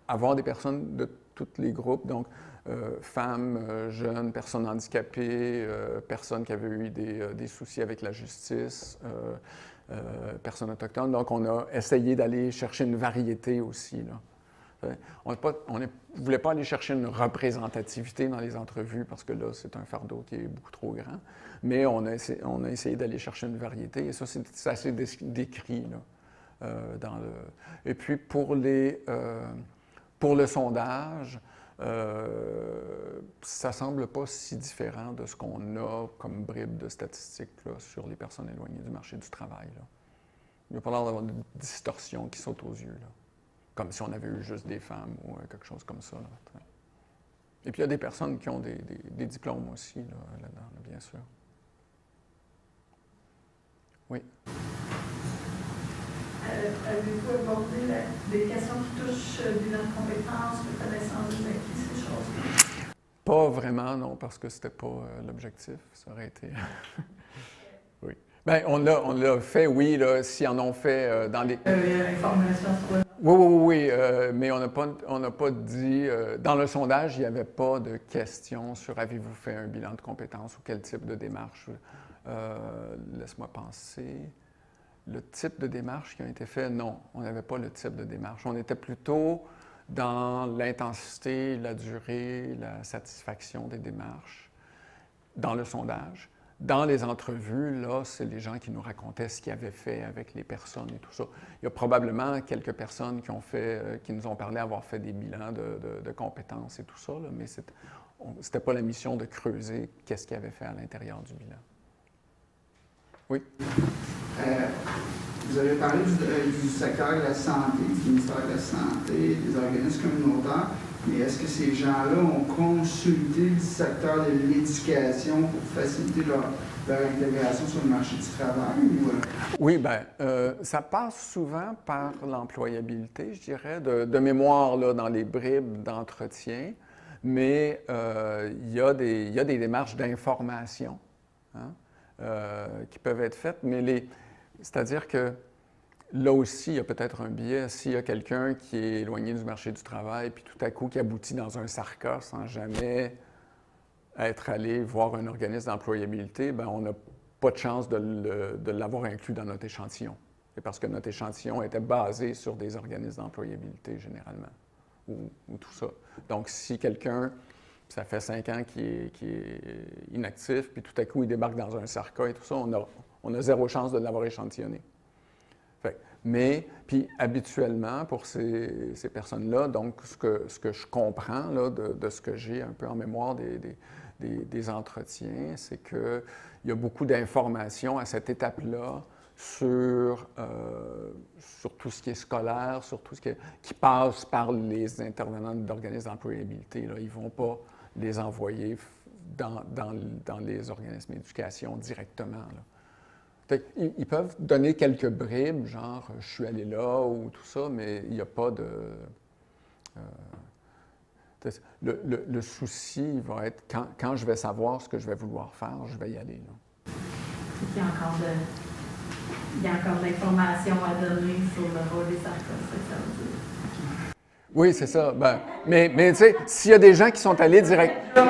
avoir des personnes de tous les groupes, donc femmes, jeunes, personnes handicapées, personnes qui avaient eu des soucis avec la justice, personnes autochtones. Donc, on a essayé d'aller chercher une variété aussi, là. On ne voulait pas aller chercher une représentativité dans les entrevues parce que là, c'est un fardeau qui est beaucoup trop grand. Mais on a essayé d'aller chercher une variété et ça, c'est assez décrit, là, Et puis, pour le sondage, ça ne semble pas si différent de ce qu'on a comme bribe de statistiques là, sur les personnes éloignées du marché du travail. Là. Il n'y a pas l'air d'avoir de distorsion qui saute aux yeux, là. Comme si on avait eu juste des femmes ou quelque chose comme ça. Là. Et puis il y a des personnes qui ont des diplômes aussi là-dedans, là, bien sûr. Oui. Avez-vous abordé des questions qui touchent bilan de compétences, de connaissances des acquis, ces choses-là? Pas vraiment, non, parce que c'était pas l'objectif. Ça aurait été... Oui. Bien, on l'a fait, oui, là, s'ils en ont fait dans les... Information sur le... Oui, mais on n'a pas dit... dans le sondage, il n'y avait pas de questions sur avez-vous fait un bilan de compétences ou quel type de démarche. Laisse-moi penser... Le type de démarche qui a été fait, non, on n'avait pas le type de démarche. On était plutôt dans l'intensité, la durée, la satisfaction des démarches dans le sondage. Dans les entrevues, là, c'est les gens qui nous racontaient ce qu'ils avaient fait avec les personnes et tout ça. Il y a probablement quelques personnes qui nous ont parlé avoir fait des bilans de compétences et tout ça, là, mais c'était pas la mission de creuser qu'est-ce qu'ils avaient fait à l'intérieur du bilan. Oui? Vous avez parlé du secteur de la santé, du ministère de la Santé, des organismes communautaires, mais est-ce que ces gens-là ont consulté le secteur de l'éducation pour faciliter leur intégration sur le marché du travail? Oui, bien, ça passe souvent par l'employabilité, je dirais, de mémoire là, dans les bribes d'entretien, mais il y a des démarches d'information hein, qui peuvent être faites, mais c'est-à-dire que là aussi, il y a peut-être un biais. S'il y a quelqu'un qui est éloigné du marché du travail, puis tout à coup qui aboutit dans un SARCA sans jamais être allé voir un organisme d'employabilité, bien, on n'a pas de chance de l'avoir inclus dans notre échantillon. C'est parce que notre échantillon était basé sur des organismes d'employabilité, généralement, ou tout ça. Donc, si quelqu'un, ça fait 5 ans qu'il est inactif, puis tout à coup, il débarque dans un SARCA et tout ça, on a zéro chance de l'avoir échantillonné. Mais, puis habituellement, pour ces personnes-là, donc ce que je comprends là, de ce que j'ai un peu en mémoire des entretiens, c'est qu'il y a beaucoup d'informations à cette étape-là sur tout ce qui est scolaire, sur tout ce qui passe par les intervenants d'organismes d'employabilité. Ils ne vont pas les envoyer dans les organismes d'éducation directement. Là. Ils peuvent donner quelques bribes, genre « je suis allé là » ou tout ça, mais il n'y a pas de... le souci va être quand je vais savoir ce que je vais vouloir faire, je vais y aller. Là. Il y a encore de l'information à donner sur le rôle des SARCA, ça veut dire. Oui, c'est ça. Ben, mais tu sais, s'il y a des gens qui sont allés directement...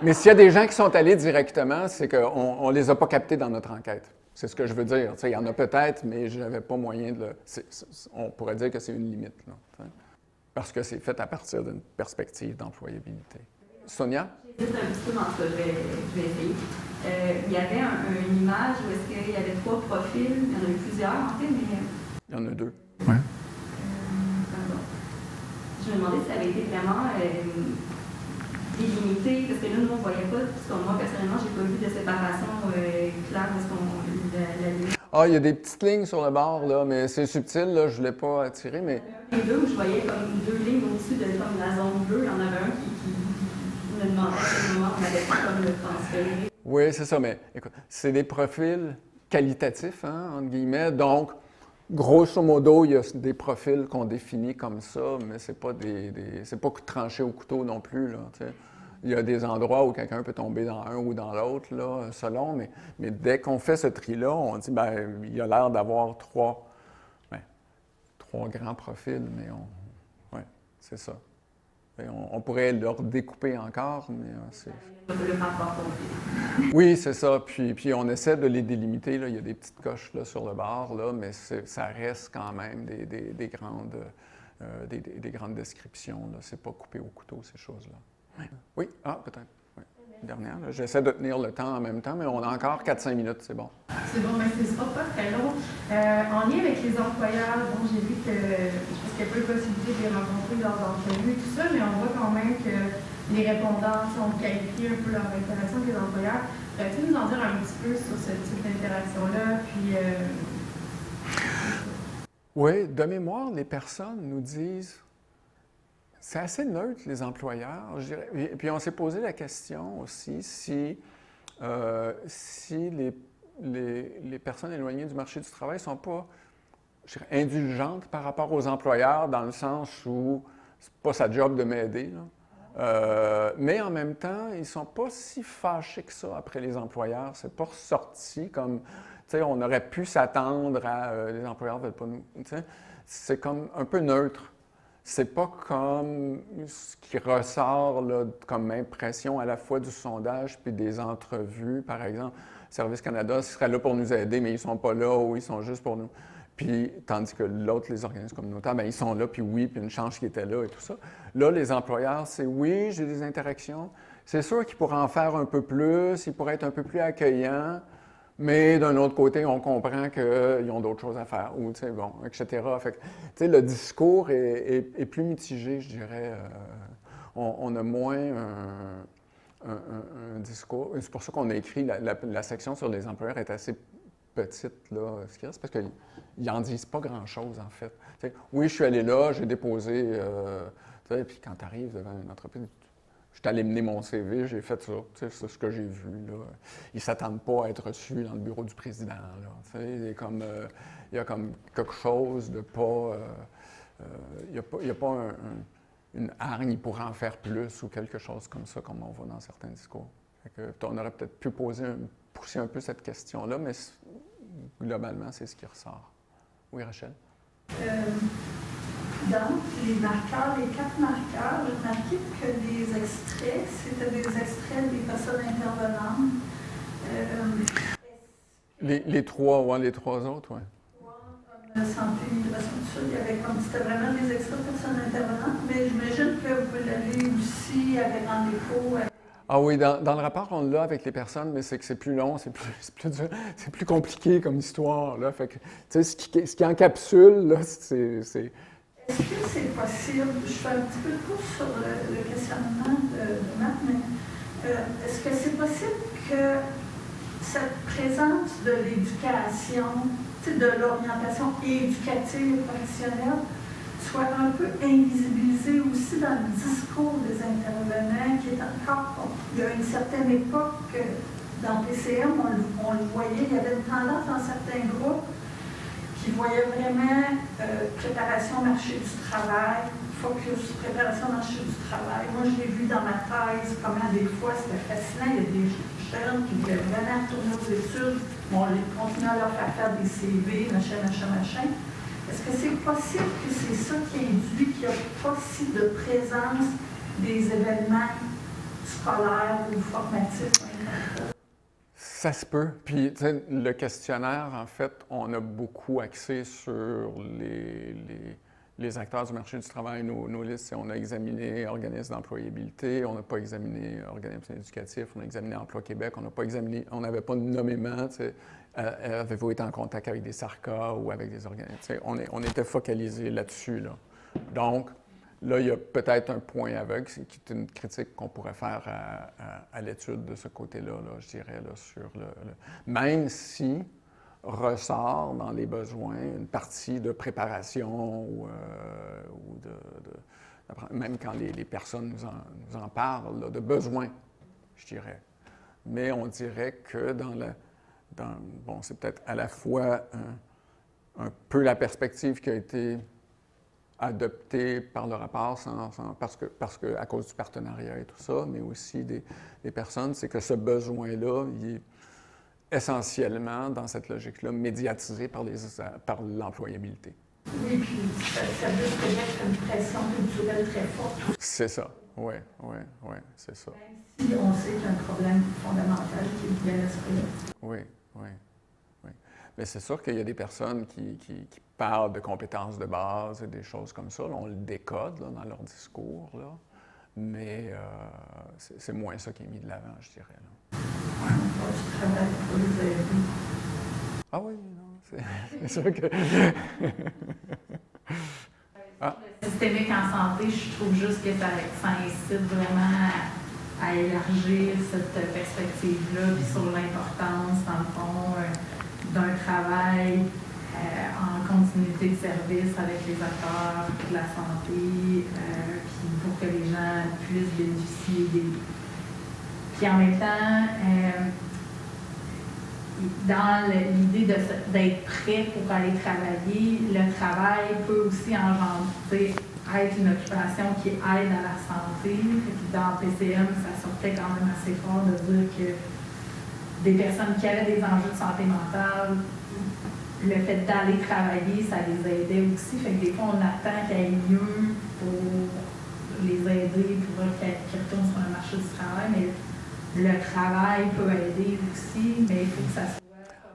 Mais s'il y a des gens qui sont allés directement, c'est qu'on ne les a pas captés dans notre enquête. C'est ce que je veux dire. Il y en a peut-être, mais je n'avais pas moyen de on pourrait dire que c'est une limite. Là, parce que c'est fait à partir d'une perspective d'employabilité. Sonia? Juste un petit peu dans ça, je vais essayer. Il y avait une image où est-ce qu'il y avait 3 profils. Il y en a eu plusieurs, en fait, mais... Il y en a 2. Oui. Je me demandais si ça avait été vraiment délimité, parce que là, nous, on ne voyait pas, parce que moi, personnellement, je n'ai pas vu de séparation claire de la limite. Ah, il y a des petites lignes sur le bord, là, mais c'est subtil, là, je ne voulais pas attirer, mais... Les deux, où je voyais comme 2 lignes au-dessus de comme la zone bleue, il y en avait un qui me demandait à quel moment on avait pu comme le transférer. Oui, c'est ça, mais écoute, c'est des profils qualitatifs, hein, entre guillemets, donc... Grosso modo, il y a des profils qu'on définit comme ça, mais c'est pas c'est pas tranché au couteau non plus. Là, il y a des endroits où quelqu'un peut tomber dans un ou dans l'autre, là, selon, mais dès qu'on fait ce tri-là, on dit ben il a l'air d'avoir 3 grands profils, mais ouais, c'est ça. Et on pourrait le redécouper encore, mais c'est... Oui, c'est ça. Puis on essaie de les délimiter. Là. Il y a des petites coches là, sur le bord, là, mais ça reste quand même des grandes descriptions. Ce n'est pas coupé au couteau, ces choses-là. Oui? Ah, peut-être. Oui. Dernière. J'essaie de tenir le temps en même temps, mais on a encore 4-5 minutes, c'est bon. C'est bon, mais ce ne sera pas très long. En lien avec les employeurs, bon, j'ai vu qu'il y a peu de possibilités de les rencontrer lors d'entrevues et tout ça, mais on voit quand même que les répondants ont qualifié un peu leur interaction avec les employeurs. Peux-tu nous en dire un petit peu sur ce type d'interaction-là? Puis, oui, de mémoire, les personnes nous disent... C'est assez neutre, les employeurs, je dirais. Et puis on s'est posé la question aussi si les personnes éloignées du marché du travail ne sont pas, je dirais, indulgentes par rapport aux employeurs, dans le sens où c'est pas sa job de m'aider. Mais en même temps, ils ne sont pas si fâchés que ça après les employeurs. C'est pas ressorti comme, tu sais, on aurait pu s'attendre à les employeurs ne veulent pas nous. C'est comme un peu neutre. C'est pas comme ce qui ressort là, comme impression à la fois du sondage puis des entrevues, par exemple. Service Canada serait là pour nous aider, mais ils ne sont pas là ou ils sont juste pour nous. Puis, tandis que l'autre, les organismes communautaires, bien, ils sont là, puis oui, puis une chance qu'ils étaient là et tout ça. Là, les employeurs, c'est oui, j'ai des interactions, c'est sûr qu'il pourrait en faire un peu plus, il pourrait être un peu plus accueillant, mais d'un autre côté, on comprend qu'ils ont d'autres choses à faire, ou, tu sais, bon, etc. Fait que, tu sais, le discours est plus mitigé, je dirais. On a moins un discours. C'est pour ça qu'on a écrit, la section sur les employeurs est assez petite, là, c'est parce qu'ils n'en disent pas grand-chose, en fait. Tu sais, oui, je suis allé là, j'ai déposé, tu sais, puis quand tu arrives devant une entreprise, je suis allé mener mon CV, j'ai fait ça, tu sais, c'est ce que j'ai vu, là. Ils ne s'attendent pas à être reçus dans le bureau du président, là, tu sais, il y a comme quelque chose de pas... il n'y a pas une hargne, il pourrait en faire plus ou quelque chose comme ça, comme on voit dans certains discours. Fait que, on aurait peut-être pu pousser un peu cette question-là, mais globalement, c'est ce qui ressort. Oui, Rachel? Dans les marqueurs, les 4 marqueurs, j'ai remarqué que les extraits, c'était des extraits des personnes intervenantes. Les trois autres, oui. Santé, migration, tout ça, il y avait comme c'était vraiment des extraits de personnes intervenantes, mais j'imagine que vous l'avez aussi avec rendez-vous. Ah oui, dans le rapport, on l'a avec les personnes, mais c'est que c'est plus long, c'est plus compliqué comme histoire, là. Fait que, tu sais, ce qui encapsule, là, c'est... Est-ce que c'est possible, je fais un petit peu de course sur le questionnement de Marc, mais est-ce que c'est possible que cette présence de l'éducation, de l'orientation éducative professionnelle, soit un peu invisibilisée aussi dans le discours des intervenants, qui est encore, il y a une certaine époque, dans PCM, on le voyait, il y avait une tendance dans certains groupes qui voyaient vraiment préparation marché du travail, focus, préparation marché du travail. Moi, je l'ai vu dans ma thèse, comment des fois c'était fascinant, il y a des jeunes qui voulaient vraiment retourner aux études, on les continue à leur faire des CV, machin. Est-ce que c'est possible que c'est ça qui induit qu'il n'y a pas si de présence des événements scolaires ou formatifs? Ça se peut. Puis, tu sais, le questionnaire, en fait, on a beaucoup axé sur les acteurs du marché du travail. Nos listes, on a examiné organismes d'employabilité, on n'a pas examiné organismes éducatifs, on a examiné Emploi Québec, on n'avait pas nommément, tu sais, avez-vous été en contact avec des SARCA ou avec des organismes? Tu sais, on était focalisé là-dessus, là. Donc, là, il y a peut-être un point aveugle, qui est une critique qu'on pourrait faire à l'étude de ce côté-là, là, je dirais, là, sur même si ressort dans les besoins une partie de préparation ou même quand les personnes nous en parlent, là, de besoins, je dirais. Mais on dirait que bon, c'est peut-être à la fois un peu la perspective qui a été adopté par le rapport parce que à cause du partenariat et tout ça, mais aussi des personnes, c'est que ce besoin-là, il est essentiellement, dans cette logique-là, médiatisé par l'employabilité. Oui, puis ça veut peut-être une pression culturelle très forte. C'est ça, oui, c'est ça. Même si on sait qu'il y a un problème fondamental qui est lié à l'esprit. Oui. Mais c'est sûr qu'il y a des personnes qui parlent de compétences de base et des choses comme ça. Là, on le décode là, dans leur discours, là. Mais c'est moins ça qui est mis de l'avant, je dirais. Là. Ah oui, non, c'est sûr que... Le systémique en santé, je trouve juste que ça incite vraiment à élargir cette perspective-là, puis sur l'importance, dans le fond, d'un travail en continuité de service avec les acteurs de la santé, puis pour que les gens puissent bénéficier des... Puis en même temps, dans l'idée d'être prêt pour aller travailler, le travail peut aussi engendrer, être une occupation qui aide à la santé. Puis dans PCM, ça sortait quand même assez fort de dire que des personnes qui avaient des enjeux de santé mentale, le fait d'aller travailler, ça les aidait aussi. Fait que des fois, on attend qu'il y ait mieux pour les aider, pour qu'ils retournent sur le marché du travail. Mais le travail peut aider aussi, mais il faut que ça soit...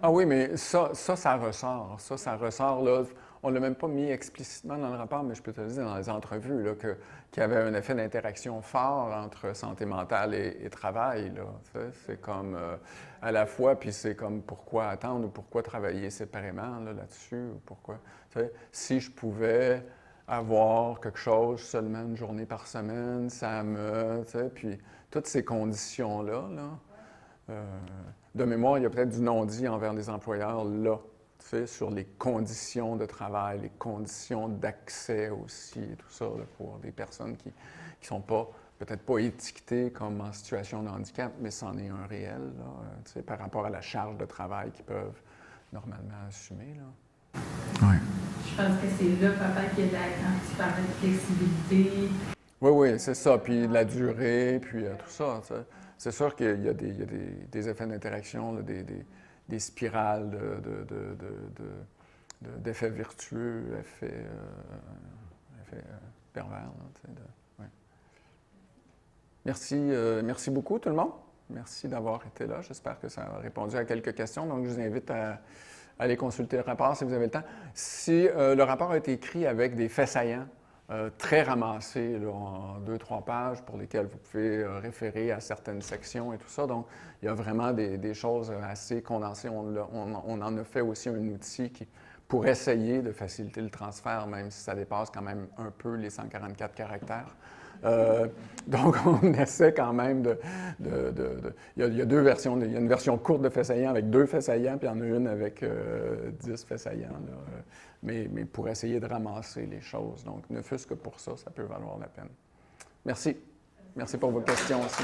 Ah oui, mais ça ressort. Ça ressort, là. on ne l'a même pas mis explicitement dans le rapport, mais je peux te le dire dans les entrevues, là, qu'il y avait un effet d'interaction fort entre santé mentale et travail. Là, c'est comme à la fois, puis c'est comme pourquoi attendre ou pourquoi travailler séparément là-dessus, ou pourquoi. Si je pouvais avoir quelque chose seulement une journée par semaine, ça me... Puis toutes ces conditions-là, de mémoire, il y a peut-être du non-dit envers les employeurs là, sur les conditions de travail, les conditions d'accès aussi, et tout ça, là, pour des personnes qui ne sont peut-être pas étiquetées comme en situation de handicap, mais c'en est un réel, là, par rapport à la charge de travail qu'ils peuvent normalement assumer. Là. Oui. Je pense que c'est là, peut-être, qu'il y a quand tu parlais de flexibilité. Oui, c'est ça. Puis de la durée, puis tout ça. C'est sûr qu'il y a des effets d'interaction, des spirales d'effets vertueux, effets pervers. Là, ouais. Merci beaucoup tout le monde. Merci d'avoir été là. J'espère que ça a répondu à quelques questions. Donc, je vous invite à aller consulter le rapport si vous avez le temps. Si le rapport a été écrit avec des faits saillants, très ramassés là, en 2-3 pages pour lesquels vous pouvez référer à certaines sections et tout ça. Donc, il y a vraiment des choses assez condensées. On en a fait aussi un outil pour essayer de faciliter le transfert, même si ça dépasse quand même un peu les 144 caractères. Donc, on essaie quand même il y a 2 versions. Il y a une version courte de faits saillants avec 2 faits saillants, puis il y en a une avec 10 faits saillants. Là, mais pour essayer de ramasser les choses. Donc, ne fût-ce que pour ça, ça peut valoir la peine. Merci. Merci pour vos questions aussi.